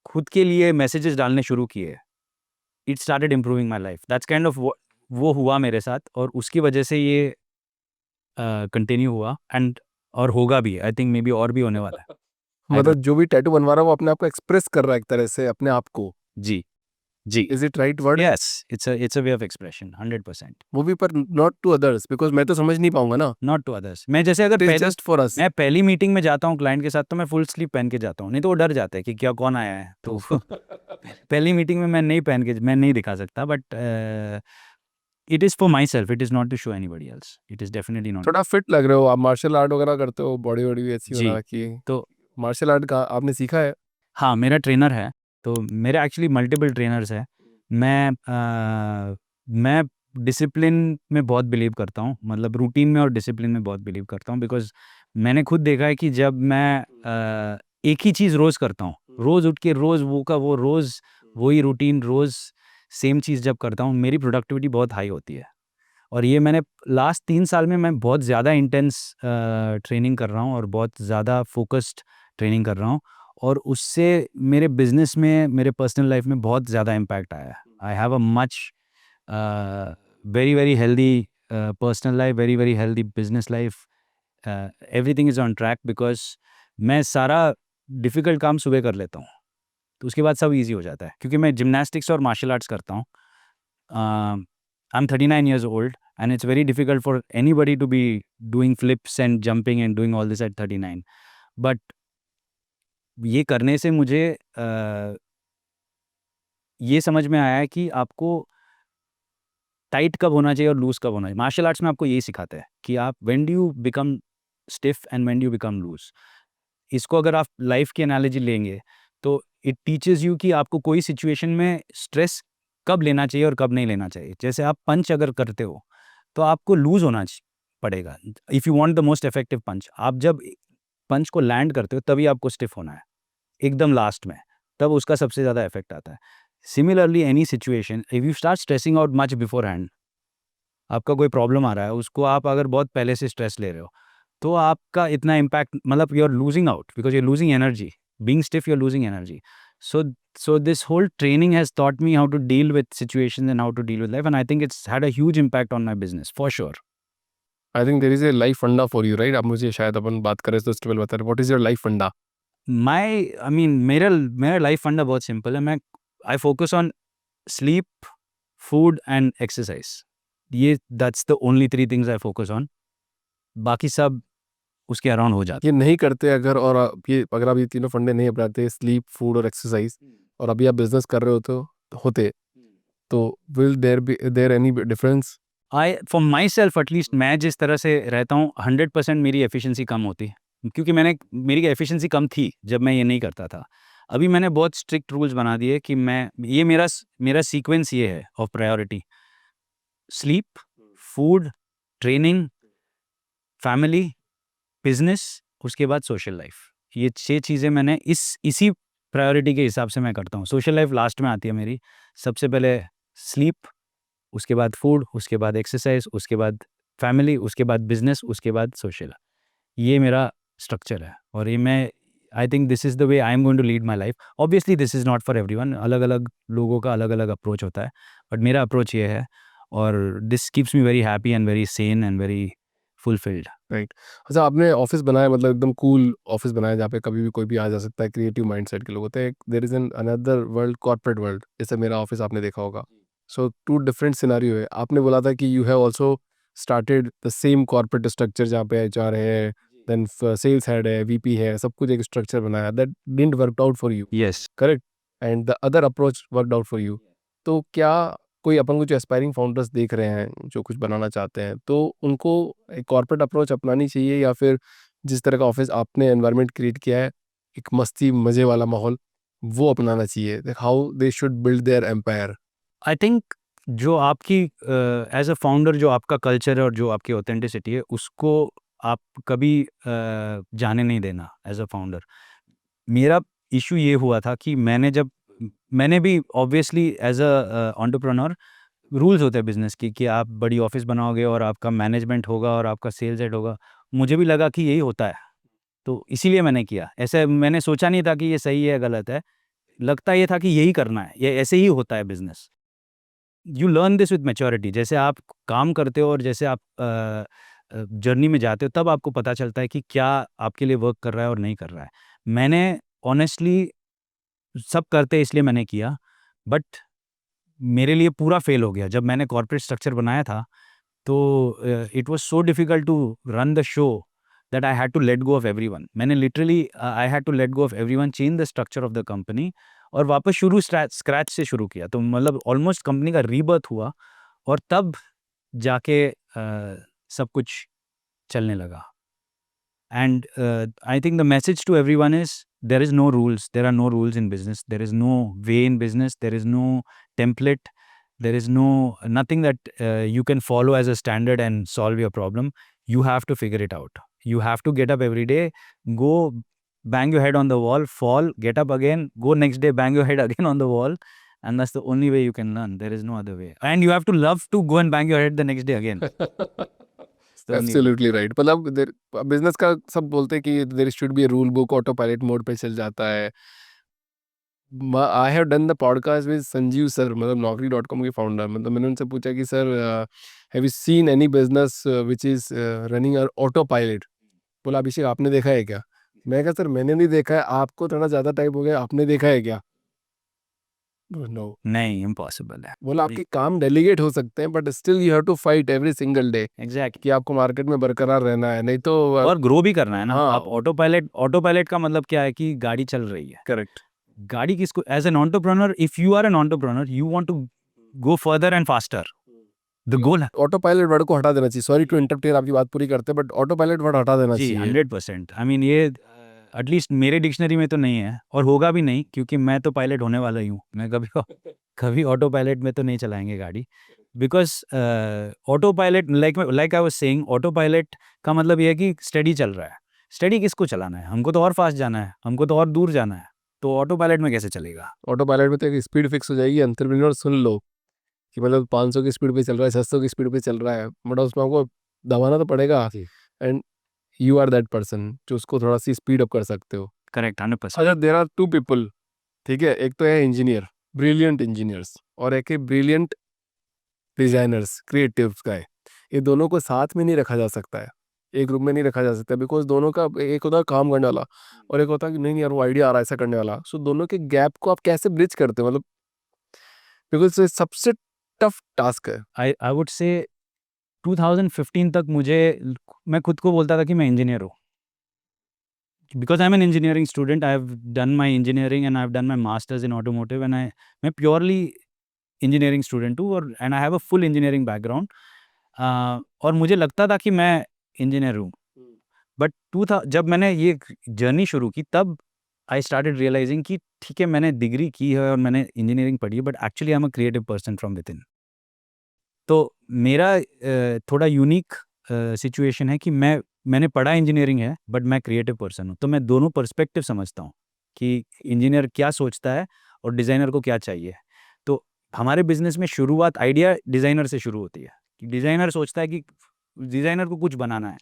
खुद के लिए मैसेजेस डालने शुरू किए, it started improving my life. That's kind of वो हुआ मेरे साथ और उसकी वजह से ये कंटिन्यू हुआ एंड और होगा भी. आई थिंक मे बी और भी होने वाला है. I don't- मतलब जो भी टैटू बनवा रहा है वो अपने आप को एक्सप्रेस कर रहा है एक तरह से, अपने आप को. जी, जी. Is it right word? Yes, it's a way of expression, 100%. वो भी, पर नॉट टू अदर्स, बिकॉज मैं तो समझ नहीं पाऊंगा ना. Not to others. मैं जैसे अगर it is just for us. मैं पहली मीटिंग में जाता हूँ क्लाइंट के साथ तो मैं फुल स्लीव पहन के जाता हूँ, नहीं तो वो डर जाता है कि क्या कौन आया है. तो पहली मीटिंग में मैं नहीं दिखा सकता. But it is for myself, it is not to show anybody else. It is definitely not. थोड़ा फिट लग रहे हो आप, मार्शल आर्ट वगैरह करते हो, बॉडी वॉडी भी अच्छी जी. बना रखी है. तो मार्शल आर्ट का आपने सीखा है? हाँ, मेरा ट्रेनर है. तो मेरे एक्चुअली मल्टीपल ट्रेनर्स हैं. मैं डिसिप्लिन में बहुत बिलीव करता हूँ, मतलब रूटीन में और डिसिप्लिन में बहुत बिलीव करता हूँ. बिकॉज मैंने खुद देखा है कि जब मैं एक ही चीज़ रोज़ करता हूँ, रोज़ उठ के रोज़ वो रोज़ वही रूटीन, रोज़ सेम चीज़ जब करता हूँ, मेरी प्रोडक्टिविटी बहुत हाई होती है. और ये मैंने लास्ट 3 साल में मैं बहुत ज़्यादा इंटेंस ट्रेनिंग कर रहा हूँ और बहुत ज़्यादा फोकस्ड ट्रेनिंग कर रहा हूँ और उससे मेरे बिजनेस में, मेरे पर्सनल लाइफ में बहुत ज़्यादा इम्पैक्ट आया है. I have a much very very healthy personal life, very very healthy business life. Everything is on track because मैं सारा डिफ़िकल्ट काम सुबह कर लेता हूँ, तो उसके बाद सब ईजी हो जाता है क्योंकि मैं जिम्नास्टिक्स और मार्शल आर्ट्स करता हूँ. I'm 39 years old and it's very difficult for anybody to be doing flips and jumping and doing all this at 39. But ये करने से मुझे ये समझ में आया है कि आपको टाइट कब होना चाहिए और लूज़ कब होना चाहिए. मार्शल आर्ट्स में आपको यही सिखाते हैं कि आप when do you become stiff and when do you become loose. इसको अगर आप लाइफ की एनालॉजी लेंगे तो इट टीचेस यू कि आपको कोई सिचुएशन में स्ट्रेस कब लेना चाहिए और कब नहीं लेना चाहिए. जैसे आप पंच अगर करते हो तो आपको लूज़ होना पड़ेगा if you want the most effective punch. आप जब पंच को लैंड करते हो तभी आपको स्टिफ होना है एकदम लास्ट में, तब उसका सबसे ज़्यादा इफेक्ट आता है. Similarly any situation, if you start stressing out much before hand, आपका कोई प्रॉब्लम आ रहा है, उसको आप अगर बहुत पहले से स्ट्रेस ले रहे हो तो आपका इतना इम्पैक्ट, मतलब you are losing out because you are losing energy. Being stiff you are losing energy. So this whole training has taught me how to deal with situations and how to deal with life, and I think it's had a huge impact on my business for sure. I think there is a life funda for you, right? अब मुझे शायद अपन बात करें तो still बता रहे, what is your life funda? I mean, मेरा life funda बहुत सिंपल है. I focus on sleep, food and exercise. ये that's the only 3 things I focus on. बाकी सब उसके अराउंड हो जाता ये नहीं करते अगर, और अगर आप ये तीनों फंडे नहीं अपनाते, स्लीप, फूड और एक्सरसाइज, और अभी आप बिजनेस कर रहे होते, तो विल देयर एनी डिफरेंस? है. फॉर माई सेल्फ एटलीस्ट, मैं जिस तरह से रहता हूँ 100% मेरी एफिशिएंसी कम होती, क्योंकि मेरी एफिशिएंसी कम थी जब मैं ये नहीं करता था. अभी मैंने बहुत स्ट्रिक्ट रूल्स बना दिए कि मेरा सीक्वेंस ये है of priority: sleep, food, training, family, business, उसके बाद सोशल लाइफ. ये 6 चीज़ें मैंने इसी प्रायोरिटी के हिसाब से मैं करता हूँ. सोशल लाइफ लास्ट में आती है मेरी. सबसे पहले स्लीप, उसके बाद फूड, उसके बाद एक्सरसाइज, उसके बाद फैमिली, उसके बाद बिजनेस, उसके बाद सोशल. ये मेरा स्ट्रक्चर है और ये मैं, I think this is the way I am going to lead my life. Obviously this is not for everyone, अलग अलग लोगों का अलग अलग अप्रोच होता है, बट मेरा अप्रोच ये है और this keeps me very happy and very sane and very fulfilled. Right. अच्छा, आपने ऑफिस बनाया, मतलब एकदम कूल ऑफिस बनाया जहाँ पे कभी भी कोई भी आ जा सकता है, क्रिएटिव माइंडसेट के लोग होते हैं. There is an another world, corporate world, जैसे मेरा ऑफिस आपने देखा होगा. सो 2 डिफरेंट सिनेरियो है. आपने बोला था कि you have also started the same corporate structure जहाँ पे एचआर है, देन सेल्स हेड है, वीपी है, सब कुछ एक स्ट्रक्चर बनाया. That didn't work out for you, yes. Correct? And the other approach worked out for you. तो क्या कोई अपन को जो एस्पायरिंग फाउंडर्स देख रहे हैं जो कुछ बनाना चाहते हैं, तो उनको एक कॉर्पोरेट अप्रोच अपनानी चाहिए, या फिर जिस तरह का ऑफिस आपने एनवायरनमेंट क्रिएट किया है, एक मस्ती मज़े वाला माहौल, वो अपनाना चाहिए? How they should build their empire? I think जो आपकी एज अ फाउंडर जो आपका कल्चर है और जो आपकी ऑथेंटिसिटी है उसको आप कभी जाने नहीं देना एज अ फाउंडर। मेरा इशू ये हुआ था कि मैंने भी obviously as a entrepreneur rules होते हैं बिजनेस की कि आप बड़ी ऑफिस बनाओगे और आपका मैनेजमेंट होगा और आपका सेल्स हेड होगा। मुझे भी लगा कि यही होता है, तो इसीलिए मैंने किया। ऐसे मैंने सोचा नहीं था कि ये सही है गलत है, लगता ये था कि यही करना है, ये ऐसे ही होता है business. You learn this with maturity. जैसे आप काम करते हो और जैसे आप जर्नी में जाते हो तब आपको पता चलता है कि क्या आपके लिए वर्क कर रहा है और नहीं कर रहा है। मैंने ऑनेस्टली सब करते इसलिए मैंने किया, बट मेरे लिए पूरा फेल हो गया जब मैंने कॉर्पोरेट स्ट्रक्चर बनाया था। तो it was so difficult to run the show that I had to let go of everyone. मैंने literally I had to let go of everyone, change the structure of the company और वापस scratch से शुरू किया। तो मतलब almost company का rebirth हुआ और तब जाके सब कुछ चलने लगा। And I think the message to everyone is there is no rules. There are no rules in business. There is no way in business. There is no template. There is nothing that you can follow as a standard and solve your problem. You have to figure it out. You have to get up every day, go bang your head on the wall, fall, get up again, go next day, bang your head again on the wall. And that's the only way you can learn. There is no other way. And you have to love to go and bang your head the next day again. It's the only way. Absolutely right. मतलब business का सब बोलते हैं कि there should be a rule book, autopilot mode पे चल जाता है। I have done the podcast with Sanjeev sir, मतलब naukri.com के फाउंडर। मतलब मैंने उनसे पूछा कि sir, have you seen any business which is running autopilot? बोला, अभिषेक आपने देखा है क्या? मैं कहा, सर मैंने नहीं देखा है, आपको थोड़ा ज़्यादा टाइम हो गया, आपने देखा है क्या? नो। नहीं, इम्पॉसिबल है। बोला, आपके काम डेलीगेट हो सकते हैं but still you have to fight every single day exactly. कि आपको मार्केट में बरकरार रहना है, नहीं तो और ग्रो भी करना है ना। हाँ। आप ऑटो पायलट का मतलब क्या है कि गाड़ी चल रही है। करेक्ट। गाड़ी किसको as an entrepreneur, if you are an entrepreneur you want to go further and faster. The goal. Autopilot word को हटा देना चाहिए। सॉरी टू इंटरप्ट, आपकी बात पूरी करते हैं, बट ऑटो पायलट वर्ड हटा देना जी चाहिए। 100%। आई मीन ये एटलीस्ट मेरे डिक्शनरी में तो नहीं है और होगा भी नहीं, क्योंकि मैं तो पायलट होने वाला ही हूँ। मैं कभी कभी ऑटो पायलट में तो नहीं चलाएंगे गाड़ी। Because auto pilot like I was saying, auto pilot का मतलब ये है कि स्टडी चल रहा है। स्टडी किसको चलाना है? हमको तो और फास्ट जाना है, हमको तो और दूर जाना है, तो ऑटो पायलट में कैसे चलेगा? ऑटो पायलट में तो एक स्पीड फिक्स हो जाएगी। एंटरप्रेन्योर सुन लो कि मतलब 500 की स्पीड पे चल रहा है, 600 की स्पीड पे चल रहा है, बट उसमें आपको दबाना तो पड़ेगा। जी। And you are that person जो उसको थोड़ा सी स्पीड अप कर सकते हो। करेक्ट, 100%। अच्छा, देर आर टू पीपल, ठीक है? एक तो है इंजीनियर, ब्रिलियंट इंजीनियर्स, और एक है ब्रिलियंट डिजाइनर्स, क्रिएटिव्स का है। ये दोनों को साथ में नहीं रखा जा सकता है, एक रूम में नहीं रखा जा सकता, बिकॉज दोनों का एक होता है काम करने वाला और एक होता है कि नहीं नहीं यार वो आइडिया आ रहा है ऐसा करने वाला। सो दोनों के गैप को आप कैसे ब्रिज करते हो? मतलब बिकॉज ये सबसे टफ टास्क है। आई वुड से 2015 तक मैं खुद को बोलता था कि मैं इंजीनियर हूँ। Because I'm an engineering student, I've done my engineering and I've done my masters in automotive, and मैं purely engineering student हूँ और and I have a full engineering background। और मुझे लगता था कि मैं इंजीनियर हूँ। बट जब मैंने ये जर्नी शुरू की तब आई स्टार्टेड रियलाइजिंग कि ठीक है, मैंने डिग्री की है और मैंने इंजीनियरिंग पढ़ी है, but actually I am a creative person from with in. तो मेरा थोड़ा यूनिक सिचुएशन है कि मैंने पढ़ा इंजीनियरिंग है बट मैं क्रिएटिव पर्सन हूँ। तो मैं दोनों पर्सपेक्टिव समझता हूँ कि इंजीनियर क्या सोचता है और डिज़ाइनर को क्या चाहिए। तो हमारे बिजनेस में शुरुआत आइडिया डिज़ाइनर से शुरू होती है कि डिज़ाइनर सोचता है कि डिज़ाइनर को कुछ बनाना है,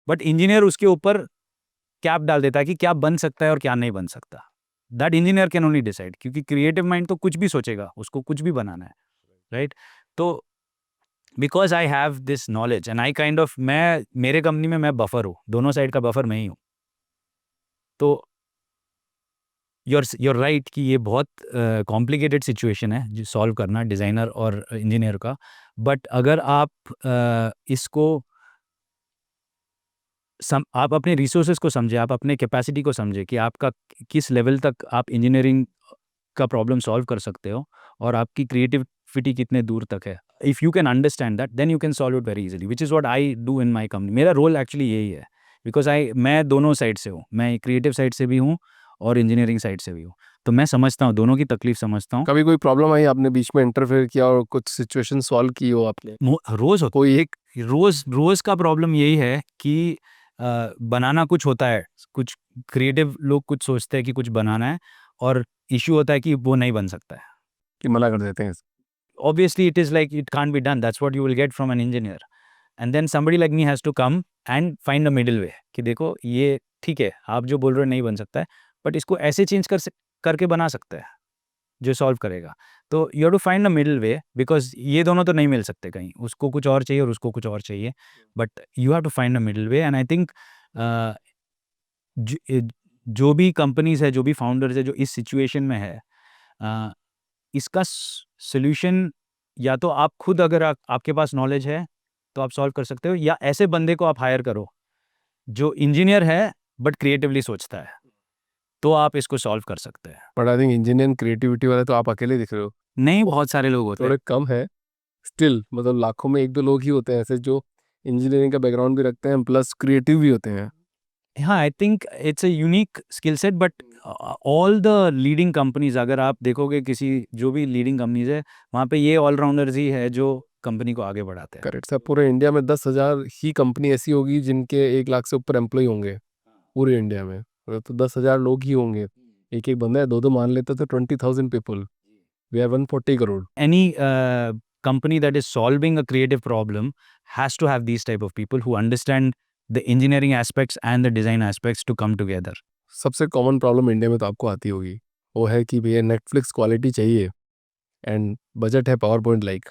बट इंजीनियर उसके ऊपर कैप डाल देता है कि क्या बन सकता है और क्या नहीं बन सकता। That engineer can only decide, क्योंकि क्रिएटिव माइंड तो कुछ भी सोचेगा, उसको कुछ भी बनाना है, राइट? तो because I have this knowledge and I kind of मेरे कंपनी में मैं बफर हूँ, दोनों साइड का बफर मैं ही हूँ। तो you're राइट कि ये बहुत कॉम्प्लिकेटेड सिचुएशन है जो सॉल्व करना डिज़ाइनर और इंजीनियर का। बट अगर आप इसको आप अपने रिसोर्सेज को समझे, आप अपने कैपेसिटी को समझे कि आपका किस लेवल तक आप इंजीनियरिंग का प्रॉब्लम सॉल्व कर सकते हो और आपकी फिटी कितने दूर तक है. If you can understand that then you can solve it very easily, which is what I do in my company. मेरा रोल एक्चुअली यही है, बिकॉज मैं दोनों साइड से हूँ. मैं क्रिएटिव साइड से भी हूँ और इंजीनियरिंग साइड से भी हूँ. तो मैं समझता हूँ, दोनों की तकलीफ समझता हूँ. कभी कोई प्रॉब्लम आई, आपने बीच में इंटरफेयर किया और कुछ सिचुएशन सॉल्व की हो आपने? रोज़ होता कोई एक है. रोज़ का प्रॉब्लम यही है कि बनाना कुछ होता है, कुछ क्रिएटिव लोग कुछ सोचते हैं कि कुछ बनाना है, और इश्यू होता है कि वो नहीं बन सकता है. कि मना कर देते हैं? Obviously it is like it can't be done. That's what you will get from an engineer. And then somebody like me has to come and find a middle way कि देखो ये ठीक है, आप जो बोल रहे हो नहीं बन सकता है, बट इसको ऐसे चेंज करके बना सकते हैं जो सॉल्व करेगा. तो you have to find a middle way, because ये दोनों तो नहीं मिल सकते कहीं. उसको कुछ और चाहिए और उसको कुछ और चाहिए, but you have to find a middle way. And I think जो भी कंपनीज है, जो भी फाउंडर्स है जो इस सिचुएशन में है, इसका सॉल्यूशन या तो आप खुद, अगर आपके पास नॉलेज है तो आप सॉल्व कर सकते हो, या ऐसे बंदे को आप हायर करो जो इंजीनियर है बट क्रिएटिवली सोचता है, तो आप इसको सॉल्व कर सकते हैं. But I think engineering creativity वाले तो आप अकेले दिख रहे हो. नहीं, बहुत सारे लोग होते हैं. थोड़े कम है स्टिल, मतलब लाखों में एक दो लोग ही होते हैं ऐसे जो इंजीनियरिंग का बैकग्राउंड भी रखते हैं प्लस क्रिएटिव भी होते हैं. हाँ, I think it's a unique skill set, but all the leading companies, अगर आप देखोगे किसी जो भी लीडिंग कंपनीज है, वहाँ पे ये ऑलराउंडर्स ही है जो कंपनी को आगे बढ़ाते हैं. Correct sir. पूरे इंडिया में 10,000 ही कंपनी ऐसी होगी जिनके 1 लाख से ऊपर एम्प्लॉय होंगे पूरे इंडिया में. तो 10,000 लोग ही होंगे. एक एक बंदा है, दो दो मान लेते तो 20,000 people. We are 140 crore. Any company that is solving a creative problem has to have these type of people who understand the engineering aspects and the design aspects to come together. सबसे कॉमन प्रॉब्लम इंडिया में तो आपको आती होगी, वो है कि भैया नेटफ्लिक्स क्वालिटी चाहिए एंड बजट है पावर पॉइंट लाइक.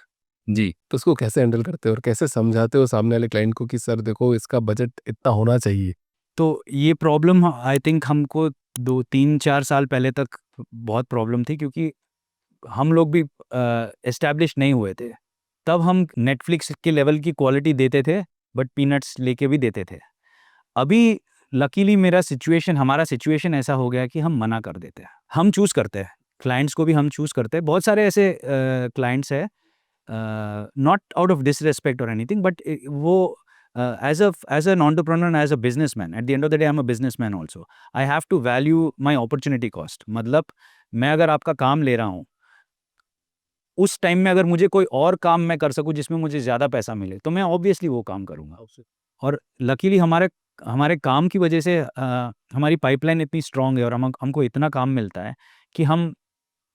जी. तो उसको कैसे हैंडल करते हो और कैसे समझाते हो सामने वाले क्लाइंट को कि सर देखो इसका बजट इतना होना चाहिए? तो ये प्रॉब्लम आई थिंक हमको 2-3-4 साल पहले तक बहुत प्रॉब्लम थी, क्योंकि हम लोग भी एस्टैब्लिश नहीं हुए थे. तब हम नेटफ्लिक्स के लेवल की क्वालिटी देते थे, बट पीनट्स लेके भी देते थे. अभी लकीली हमारा सिचुएशन ऐसा हो गया कि हम मना कर देते हैं. हम चूज़ करते हैं, क्लाइंट्स को भी हम चूज़ करते हैं. बहुत सारे ऐसे क्लाइंट्स हैं, नॉट आउट ऑफ डिसरिस्पेक्ट और एनीथिंग, बट वो as an entrepreneur and as a businessman, at the end of the day I am a businessman also. I have to value my opportunity cost. मतलब मैं अगर आपका काम ले रहा हूँ, उस टाइम में अगर मुझे कोई और काम मैं कर सकूँ जिसमें मुझे ज़्यादा पैसा मिले, तो मैं ऑब्वियसली वो काम करूँगा. और लकीली हमारे काम की वजह से हमारी पाइपलाइन इतनी स्ट्रांग है और हमको इतना काम मिलता है कि हम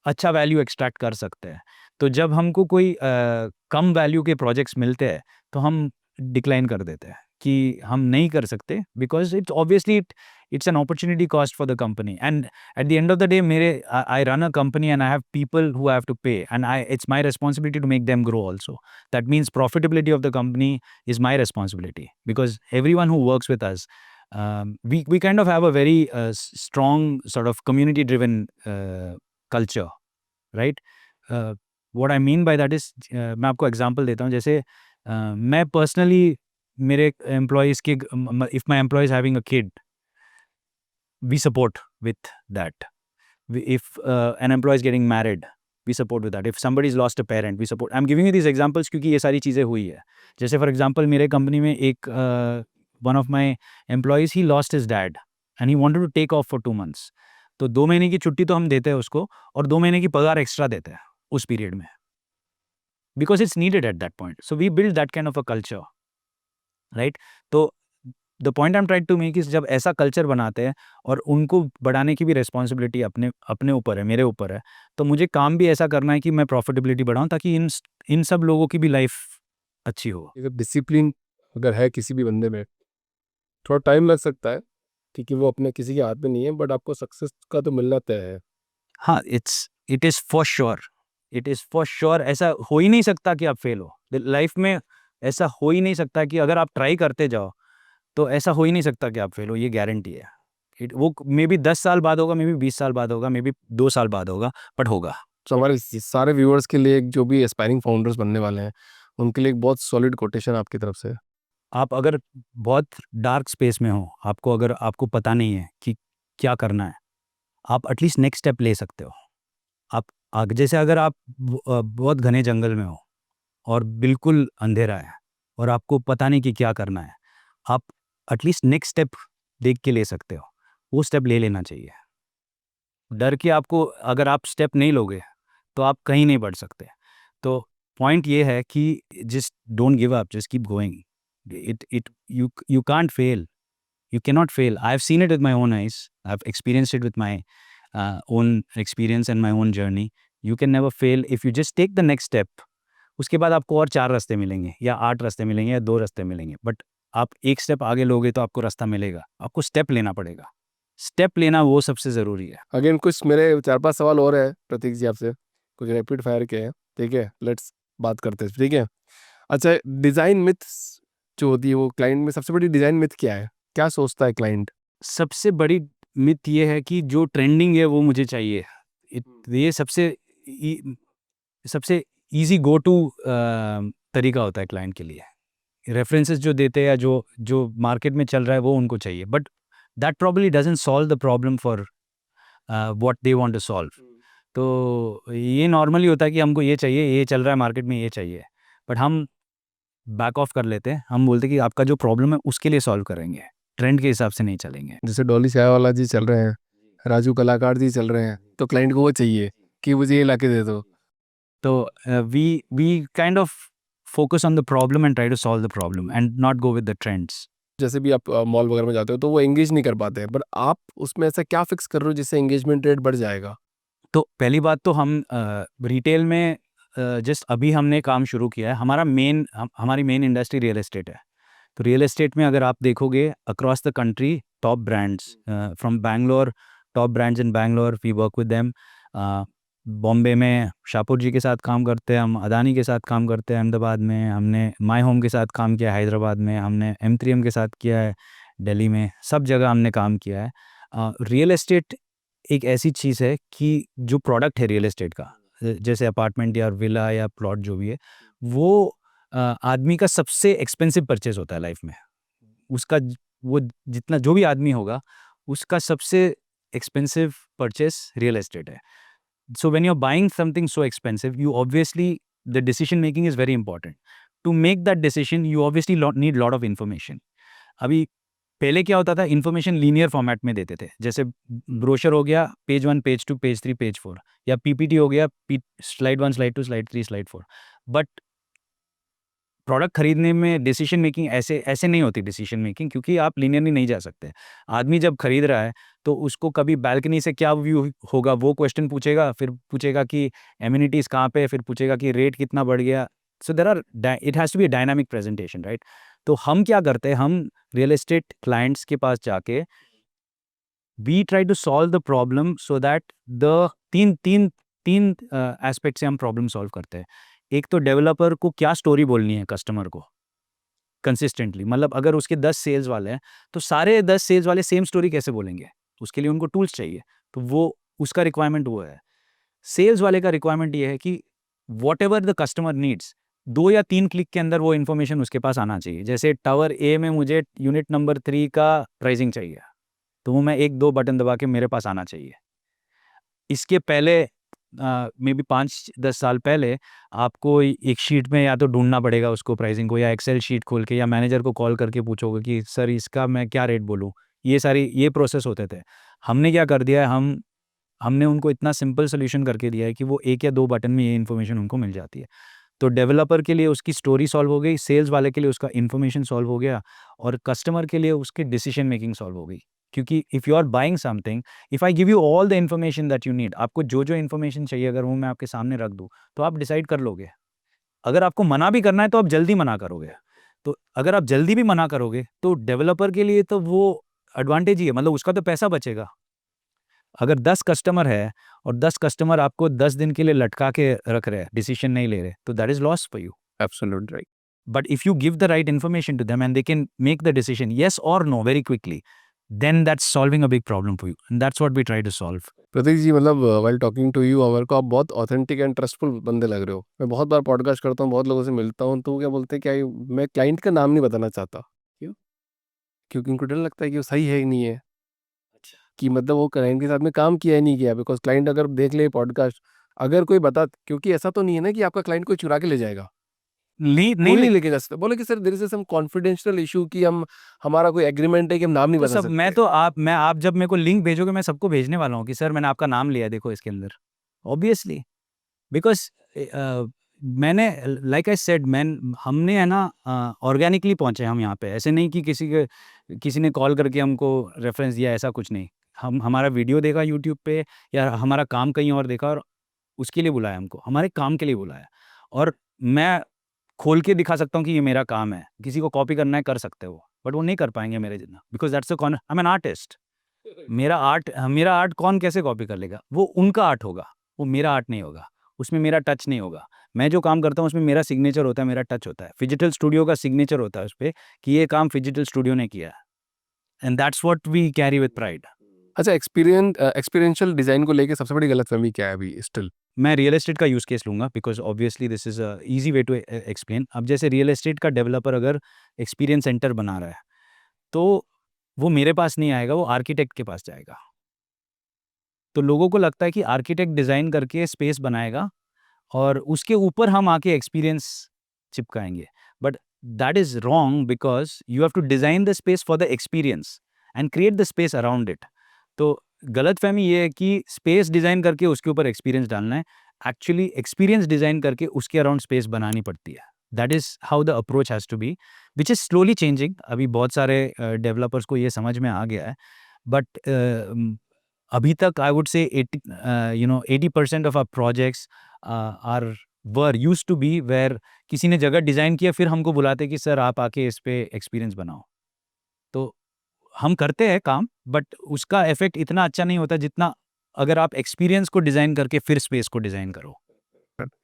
अच्छा वैल्यू एक्सट्रैक्ट कर सकते हैं. तो जब हमको कोई कम वैल्यू के प्रोजेक्ट्स मिलते हैं, तो हम डिक्लाइन कर देते हैं कि हम नहीं कर सकते, because it's an opportunity cost for the company. And at the end of the day I run a company and I have people who have to pay, and it's my responsibility to make them grow also. That means profitability of the company is my responsibility, because everyone who works with us, we kind of have a very strong sort of community driven culture, right? What I mean by that is, मैं आपको example देता हूँ. जैसे मैं personally मेरे employees के, if my employee is having a kid, we support with that. If an employee is getting married, we support with that. If somebody's lost a parent, we support. I'm giving you these examples क्योंकि ये सारी चीज़ें हुई है. जैसे for example मेरे company में एक one of my employees, he lost his dad and he wanted to take off for 2 months. तो 2 महीने की छुट्टी तो हम देते हैं उसको, और 2 महीने की पगार एक्स्ट्रा देते हैं उस पीरियड में, because it's needed at that point. So we build that kind of a culture, right? तो the point I am trying to make is, जब ऐसा कल्चर बनाते हैं और उनको बढ़ाने की भी रिस्पॉन्सिबिलिटी अपने ऊपर है, मेरे ऊपर है, तो मुझे काम भी ऐसा करना है कि मैं प्रॉफिटेबिलिटी बढ़ाऊं, ताकि इन सब लोगों की भी लाइफ अच्छी हो. डिसिप्लिन अगर है किसी भी बंदे में, थोड़ा टाइम लग सकता है क्योंकि वो अपने किसी के हाथ में नहीं है, बट आपको सक्सेस का तो मिलना तय है. हाँ, इट इज़ फॉर श्योर. ऐसा हो ही नहीं सकता कि आप फेल हो लाइफ में. ऐसा हो ही नहीं सकता कि अगर आप ट्राई करते जाओ, तो ऐसा हो ही नहीं सकता कि आप फेल हो. ये गारंटी है. वो मे बी 10 साल बाद होगा, मे बी 20 साल बाद होगा, मे बी 2 साल बाद होगा, बट होगा. तो हमारे सारे व्यूअर्स के लिए जो भी एस्पायरिंग फाउंडर्स बनने वाले हैं, उनके लिए एक बहुत सॉलिड कोटेशन आपकी तरफ से. आप अगर बहुत डार्क स्पेस में हो, आपको पता नहीं है कि क्या करना है, आप एटलीस्ट नेक्स्ट स्टेप ले सकते हो. आप जैसे अगर आप बहुत घने जंगल में हो और बिल्कुल अंधेरा है और आपको पता नहीं कि क्या करना है, आप एटलीस्ट नेक्स्ट स्टेप देख के ले सकते हो, वो स्टेप ले लेना चाहिए। डर के आपको, अगर आप स्टेप नहीं लोगे तो आप कहीं नहीं बढ़ सकते। तो पॉइंट ये है कि just don't give up, just keep going. It it you can't fail, you cannot fail. I've seen it with my own eyes. I've experienced it with my own experience and my own journey. You can never fail if you just take the next step. उसके बाद आपको और 4 रास्ते मिलेंगे या 8 रास्ते मिलेंगे या 2 रास्ते मिलेंगे, बट आप एक स्टेप आगे लोगे तो आपको रास्ता मिलेगा। आपको स्टेप लेना पड़ेगा। स्टेप लेना वो सबसे ज़रूरी है। अगेन कुछ मेरे 4-5 सवाल और है प्रतीक जी आपसे, कुछ रैपिड फायर के हैं, ठीक है? लेट्स बात करते हैं, ठीक है? अच्छा, डिज़ाइन मिथ्स जो होती है वो क्लाइंट में सबसे बड़ी डिज़ाइन मिथ क्या है? क्या सोचता है क्लाइंट? सबसे बड़ी मिथ ये है कि जो ट्रेंडिंग है वो मुझे चाहिए। ये सबसे ईज़ी गो टू तरीका होता है क्लाइंट के लिए। रेफरेंसेस जो देते हैं या जो जो मार्केट में चल रहा है वो उनको चाहिए, but that probably doesn't solve the problem for what they want to solve. तो ये नॉर्मली होता है कि हमको ये चाहिए, ये चल रहा है मार्केट में, ये चाहिए, बट हम बैक ऑफ कर लेते हैं। हम बोलते हैं कि आपका जो प्रॉब्लम है उसके लिए सॉल्व करेंगे, ट्रेंड के हिसाब से नहीं चलेंगे। जैसे डॉली चायवाला जी चल रहे हैं, राजू कलाकार जी चल रहे हैं, तो क्लाइंट को वो चाहिए कि मुझे ये लाके दे दो। तो we kind of focus on the problem and try to solve the problem and not go with the trends. जैसे भी आप मॉल वगैरह में जाते हो तो वो एंगेज नहीं कर पाते हैं, बट आप उसमें ऐसा क्या फिक्स कर रहे हो जिससे एंगेजमेंट रेट बढ़ जाएगा? तो पहली बात तो हम रिटेल में जस्ट अभी हमने काम शुरू किया है। हमारी मेन इंडस्ट्री रियल एस्टेट है। तो रियल एस्टेट में अगर आप देखोगे across the country, top brands from Bangalore, top brands in Bangalore, we work with them. Bombay में शाहपुर जी के साथ काम करते हैं हम, अदानी के साथ काम करते हैं अहमदाबाद में, हमने माई होम के साथ काम किया है हैदराबाद में, हमने M3M के साथ किया है दिल्ली में, सब जगह हमने काम किया है। रियल एस्टेट एक ऐसी चीज़ है कि जो प्रोडक्ट है रियल एस्टेट का, जैसे अपार्टमेंट या विला या प्लॉट जो भी है, वो आदमी का सबसे एक्सपेंसिव परचेज होता है लाइफ में। उसका वो जितना जो भी आदमी होगा उसका सबसे एक्सपेंसिव परचेज रियल एस्टेट है। So when you are buying something so expensive, you obviously the decision making is very important. To make that decision you obviously need lot of information. अभी पहले क्या होता था, इन्फॉर्मेशन लीनियर फॉर्मेट में देते थे, जैसे ब्रोशर हो गया पेज 1 पेज 2 पेज 3 पेज 4, या पीपीटी हो गया slide 1 slide 2 slide 3 slide 4। But product खरीदने में डिसीजन मेकिंग ऐसे ऐसे नहीं होती डिसीजन मेकिंग, क्योंकि आप लीनियरली नहीं जा सकते। आदमी जब खरीद रहा है तो उसको कभी बालकनी से क्या व्यू होगा वो क्वेश्चन पूछेगा, फिर पूछेगा कि एमिनिटीज़ कहाँ पे है, फिर पूछेगा कि रेट कितना बढ़ गया। So there are it has to be a dynamic presentation, right? तो हम क्या करते हैं, हम रियल एस्टेट क्लाइंट्स के पास जाके we try to solve the problem so that the तीन तीन तीन एस्पेक्ट से हम प्रॉब्लम सॉल्व करते हैं। एक तो डेवलपर को क्या स्टोरी बोलनी है कस्टमर को कंसिस्टेंटली, मतलब अगर उसके 10 सेल्स वाले हैं तो सारे 10 सेल्स वाले सेम स्टोरी कैसे बोलेंगे? उसके लिए उनको टूल्स चाहिए। तो वो उसका रिक्वायरमेंट वो है। सेल्स वाले का रिक्वायरमेंट ये है कि व्हाटएवर द कस्टमर नीड्स, 2 या 3 क्लिक के अंदर वो इन्फॉर्मेशन उसके पास आना चाहिए। जैसे टावर ए में मुझे यूनिट नंबर 3 का प्राइसिंग चाहिए, तो वो मैं 1-2 बटन दबा के मेरे पास आना चाहिए। इसके पहले मे बी 5-10 साल पहले आपको एक शीट में या तो ढूँढना पड़ेगा उसको प्राइसिंग को, या एक्सेल शीट खोल के, या मैनेजर को कॉल करके पूछोगे कि सर इसका मैं क्या रेट बोलूँ? ये प्रोसेस होते थे। हमने क्या कर दिया है, हमने उनको इतना सिंपल सॉल्यूशन करके दिया है कि वो 1 या 2 बटन में ये इन्फॉर्मेशन उनको मिल जाती है। तो डेवलपर के लिए उसकी स्टोरी सॉल्व हो गई, सेल्स वाले के लिए उसका इन्फॉर्मेशन सॉल्व हो गया, और कस्टमर के लिए उसकी डिसीजन मेकिंग सॉल्व हो गई। क्योंकि if you are buying something, if I give you all the information that you need, आपको जो-जो इन्फॉर्मेशन चाहिए अगर वो मैं आपके सामने रख दूँ, तो आप डिसाइड कर लोगे। अगर आपको मना भी करना है तो आप जल्दी मना करोगे। तो अगर आप जल्दी भी मना करोगे तो डेवलपर के लिए तो वो एडवांटेज ही है, मतलब उसका तो पैसा बचेगा। अगर 10 कस्टमर है और 10 कस्टमर आपको 10 दिन के लिए लटका के रख रहे हैं, डिसीजन नहीं ले रहे, तो that is loss for you. Absolute right. But if you give the right information to them and they can make the decision yes or no very quickly, then that's solving a big problem for you. And that's what we try to solve. प्रतीक जी, मतलब while talking to you मेरे को आप बहुत authentic and trustful बंदे लग रहे हो। मैं बहुत बार पॉडकास्ट करता हूँ, बहुत लोगों से मिलता हूँ, तो वो क्या बोलते हैं, क्या मैं क्लाइंट का नाम नहीं बताना चाहता। क्यों? क्योंकि उनको डर लगता है कि वो सही है ही नहीं है, कि मतलब वो क्लाइंट के साथ में काम किया ही नहीं किया, बिकॉज क्लाइंट अगर देख ले पॉडकास्ट, अगर कोई बता, क्योंकि ऐसा तो नहीं है ना कि आपका क्लाइंट कोई चुरा के ले जाएगा, नहीं कोई नहीं लेके जा सकता। बोले कि sir there is some confidential issue कि हम, हमारा कोई एग्रीमेंट है कि हम नाम नहीं तो बता सब सकते। आप जब मेरे को लिंक भेजोगे मैं सबको भेजने वाला हूँ कि सर मैंने आपका नाम लिया है, देखो इसके अंदर, ऑब्वियसली, बिकॉज मैंने, लाइक आई सेड, हमने है ना ऑर्गेनिकली पहुंचे हम यहाँ पे, ऐसे नहीं कि किसी ने कॉल करके हमको रेफरेंस दिया, ऐसा कुछ नहीं। हमारा वीडियो देखा यूट्यूब पे या हमारा काम कहीं और देखा और उसके लिए बुलाया हमको, हमारे काम के लिए बुलाया। और मैं खोल के दिखा सकता हूँ कि ये मेरा काम है, किसी को कॉपी करना है कर सकते हो, बट वो नहीं कर पाएंगे मेरे जितना, because that's I am an artist. मेरा आर्ट कौन कैसे कॉपी कर लेगा? वो उनका आर्ट होगा, वो मेरा आर्ट नहीं होगा, उसमें मेरा टच नहीं होगा। मैं जो काम करता हूँ उसमें मेरा सिग्नेचर होता है, मेरा टच होता है। फिजिटल स्टूडियो का सिग्नेचर होता है उस पे कि ये काम फिजिटल स्टूडियो ने किया है, and that's what we carry with pride. अच्छा, एक्सपीरियंशियल डिजाइन को लेके सबसे बड़ी गलतफहमी क्या है अभी स्टिल? मैं रियल एस्टेट का यूज़ केस लूँगा because obviously this is a easy way to explain. अब जैसे रियल एस्टेट का डेवलपर अगर एक्सपीरियंस सेंटर बना रहा है, तो वो मेरे पास नहीं आएगा, वो आर्किटेक्ट के पास जाएगा। तो लोगों को लगता है कि आर्किटेक्ट डिज़ाइन करके स्पेस बनाएगा और उसके ऊपर हम आके एक्सपीरियंस चिपकाएँगे। But that is wrong because you have to design the space for the experience and create the space around it. तो गलतफ़हमी ये है कि स्पेस डिज़ाइन करके उसके ऊपर एक्सपीरियंस डालना है। एक्चुअली एक्सपीरियंस डिज़ाइन करके उसके अराउंड स्पेस बनानी पड़ती है। That is how the approach has to be, which is slowly changing. अभी बहुत सारे डेवलपर्स को ये समझ में आ गया है। बट अभी तक आई would say 80% of our projects are were used to be where किसी ने जगह डिज़ाइन किया, फिर हमको बुलाते कि सर आप आके इस पे एक्सपीरियंस बनाओ। तो हम करते हैं काम, बट उसका इफ़ेक्ट इतना अच्छा नहीं होता जितना अगर आप एक्सपीरियंस को डिज़ाइन करके फिर स्पेस को डिज़ाइन करो।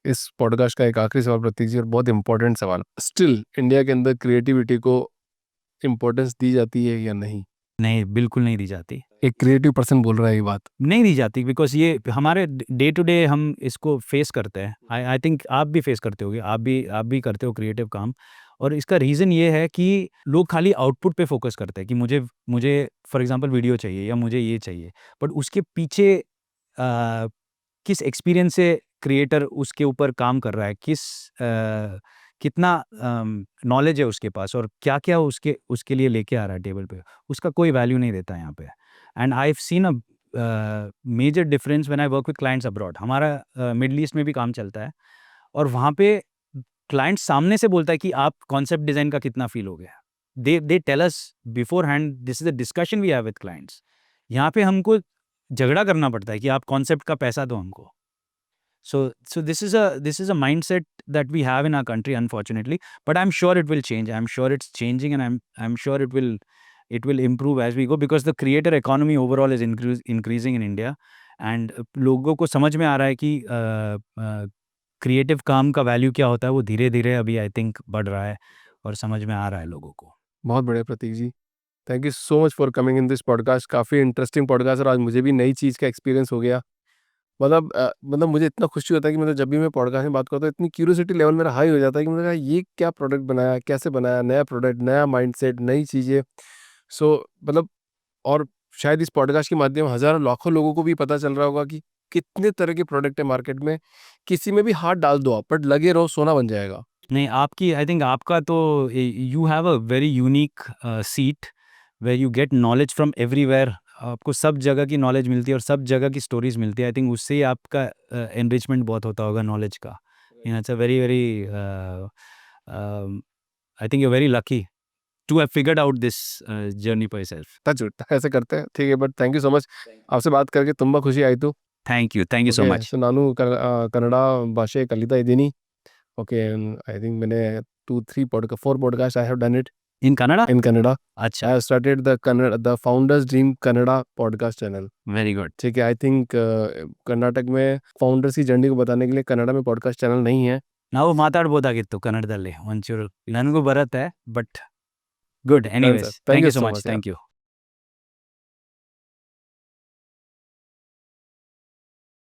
इस पॉडकास्ट का एक आखिरी सवाल प्रतीक जी, और बहुत इंपॉर्टेंट सवाल, स्टिल इंडिया के अंदर क्रिएटिविटी को इम्पोर्टेंस दी जाती है या नहीं? नहीं, बिल्कुल नहीं दी जाती। एक क्रिएटिव पर्सन बोल रहा है ये बात। नहीं दी जाती बिकॉज़ ये हमारे डे टू डे हम इसको फेस करते हैं। आई थिंक आप भी फेस करते होगे, आप भी करते हो क्रिएटिव काम। और इसका रीज़न ये है कि लोग खाली आउटपुट पे फ़ोकस करते हैं कि मुझे फॉर एग्ज़ाम्पल वीडियो चाहिए या मुझे ये चाहिए। बट उसके पीछे किस एक्सपीरियंस से क्रिएटर उसके ऊपर काम कर रहा है, कितना नॉलेज है उसके पास और क्या-क्या उसके लिए लेके आ रहा है टेबल पे, उसका कोई वैल्यू नहीं देता यहाँ पे। And I have seen a major difference when I work with clients abroad. हमारा मिडल ईस्ट में भी काम चलता है और वहाँ पे क्लाइंट सामने से बोलता है कि आप कॉन्सेप्ट डिज़ाइन का कितना फ़ील हो गया। They tell us beforehand, this is the discussion we have with clients. यहाँ पे हमको झगड़ा करना पड़ता है कि आप कॉन्सेप्ट का पैसा दो हमको। So this is a mindset that we have in our country, unfortunately. But I'm sure it will change. I'm sure it's changing, and I'm sure it will improve as we go because the creator economy overall is increasing in India, and लोगों को समझ में आ रहा है कि creative काम का value क्या होता है। वो धीरे-धीरे अभी आई थिंक बढ़ रहा है और समझ में आ रहा है लोगों को। बहुत बढ़िया Pratik ji, thank you so much for coming in this podcast. काफ़ी इंटरेस्टिंग पॉडकास्ट और आज मुझे भी नई चीज़ का एक्सपीरियंस हो गया। मतलब मुझे इतना खुशी होता है कि मतलब जब भी मैं पॉडकास्ट में बात करता हूँ इतनी क्यूरियोसिटी लेवल मेरा हाई हो जाता है कि मतलब यार ये क्या प्रोडक्ट बनाया, कैसे बनाया, नया प्रोडक्ट, नया माइंडसेट, नई चीज़ें। सो मतलब, और शायद इस पॉडकास्ट के माध्यम हज़ारों लाखों लोगों को भी पता चल रहा होगा कि कितने तरह के प्रोडक्ट है मार्केट में, किसी में भी हाथ डाल दो आप, बट लगे रहो सोना बन जाएगा। नहीं, आपकी आई थिंक आपका तो you have a very unique seat where you get knowledge from everywhere. आपको सब जगह की नॉलेज मिलती है और सब जगह की स्टोरीज मिलती है। आई थिंक उससे ही आपका एनरिचमेंट बहुत होता होगा नॉलेज का। It's a very very I think you very lucky to have figured out this journey for yourself. Touch wood, ऐसे करते हैं, ठीक है, but thank you so much. आपसे बात करके ತುಂಬ ಖುಷಿ ಆಯಿತು। Thank you so okay, much. So ನಾನು ಕನ್ನಡ ಭಾಷೆ ಕಲಿತಾ ಇದ್ದೀನಿ। ಓಕೆ, ಐ ಥಿಂಕ್ मैंने 4 podcast I have done it in Canada? in Kannada. अच्छा, I have started the Founders Dream Kannada podcast channel. Very good. ठीक है, आई थिंक कर्नाटक में founders की जर्नी को बताने के लिए कन्नड़ा में पॉडकास्ट चैनल नहीं है। ನಾವು ಮಾತಾಡ್ಬೋದಾಗಿತ್ತು ಕನ್ನಡದಲ್ಲಿ ಒಂಚೂರು, ನನಗೂ ಬರುತ್ತೆ, but good done anyways. Sir, thank thank you you so so much, much यार। Thank you.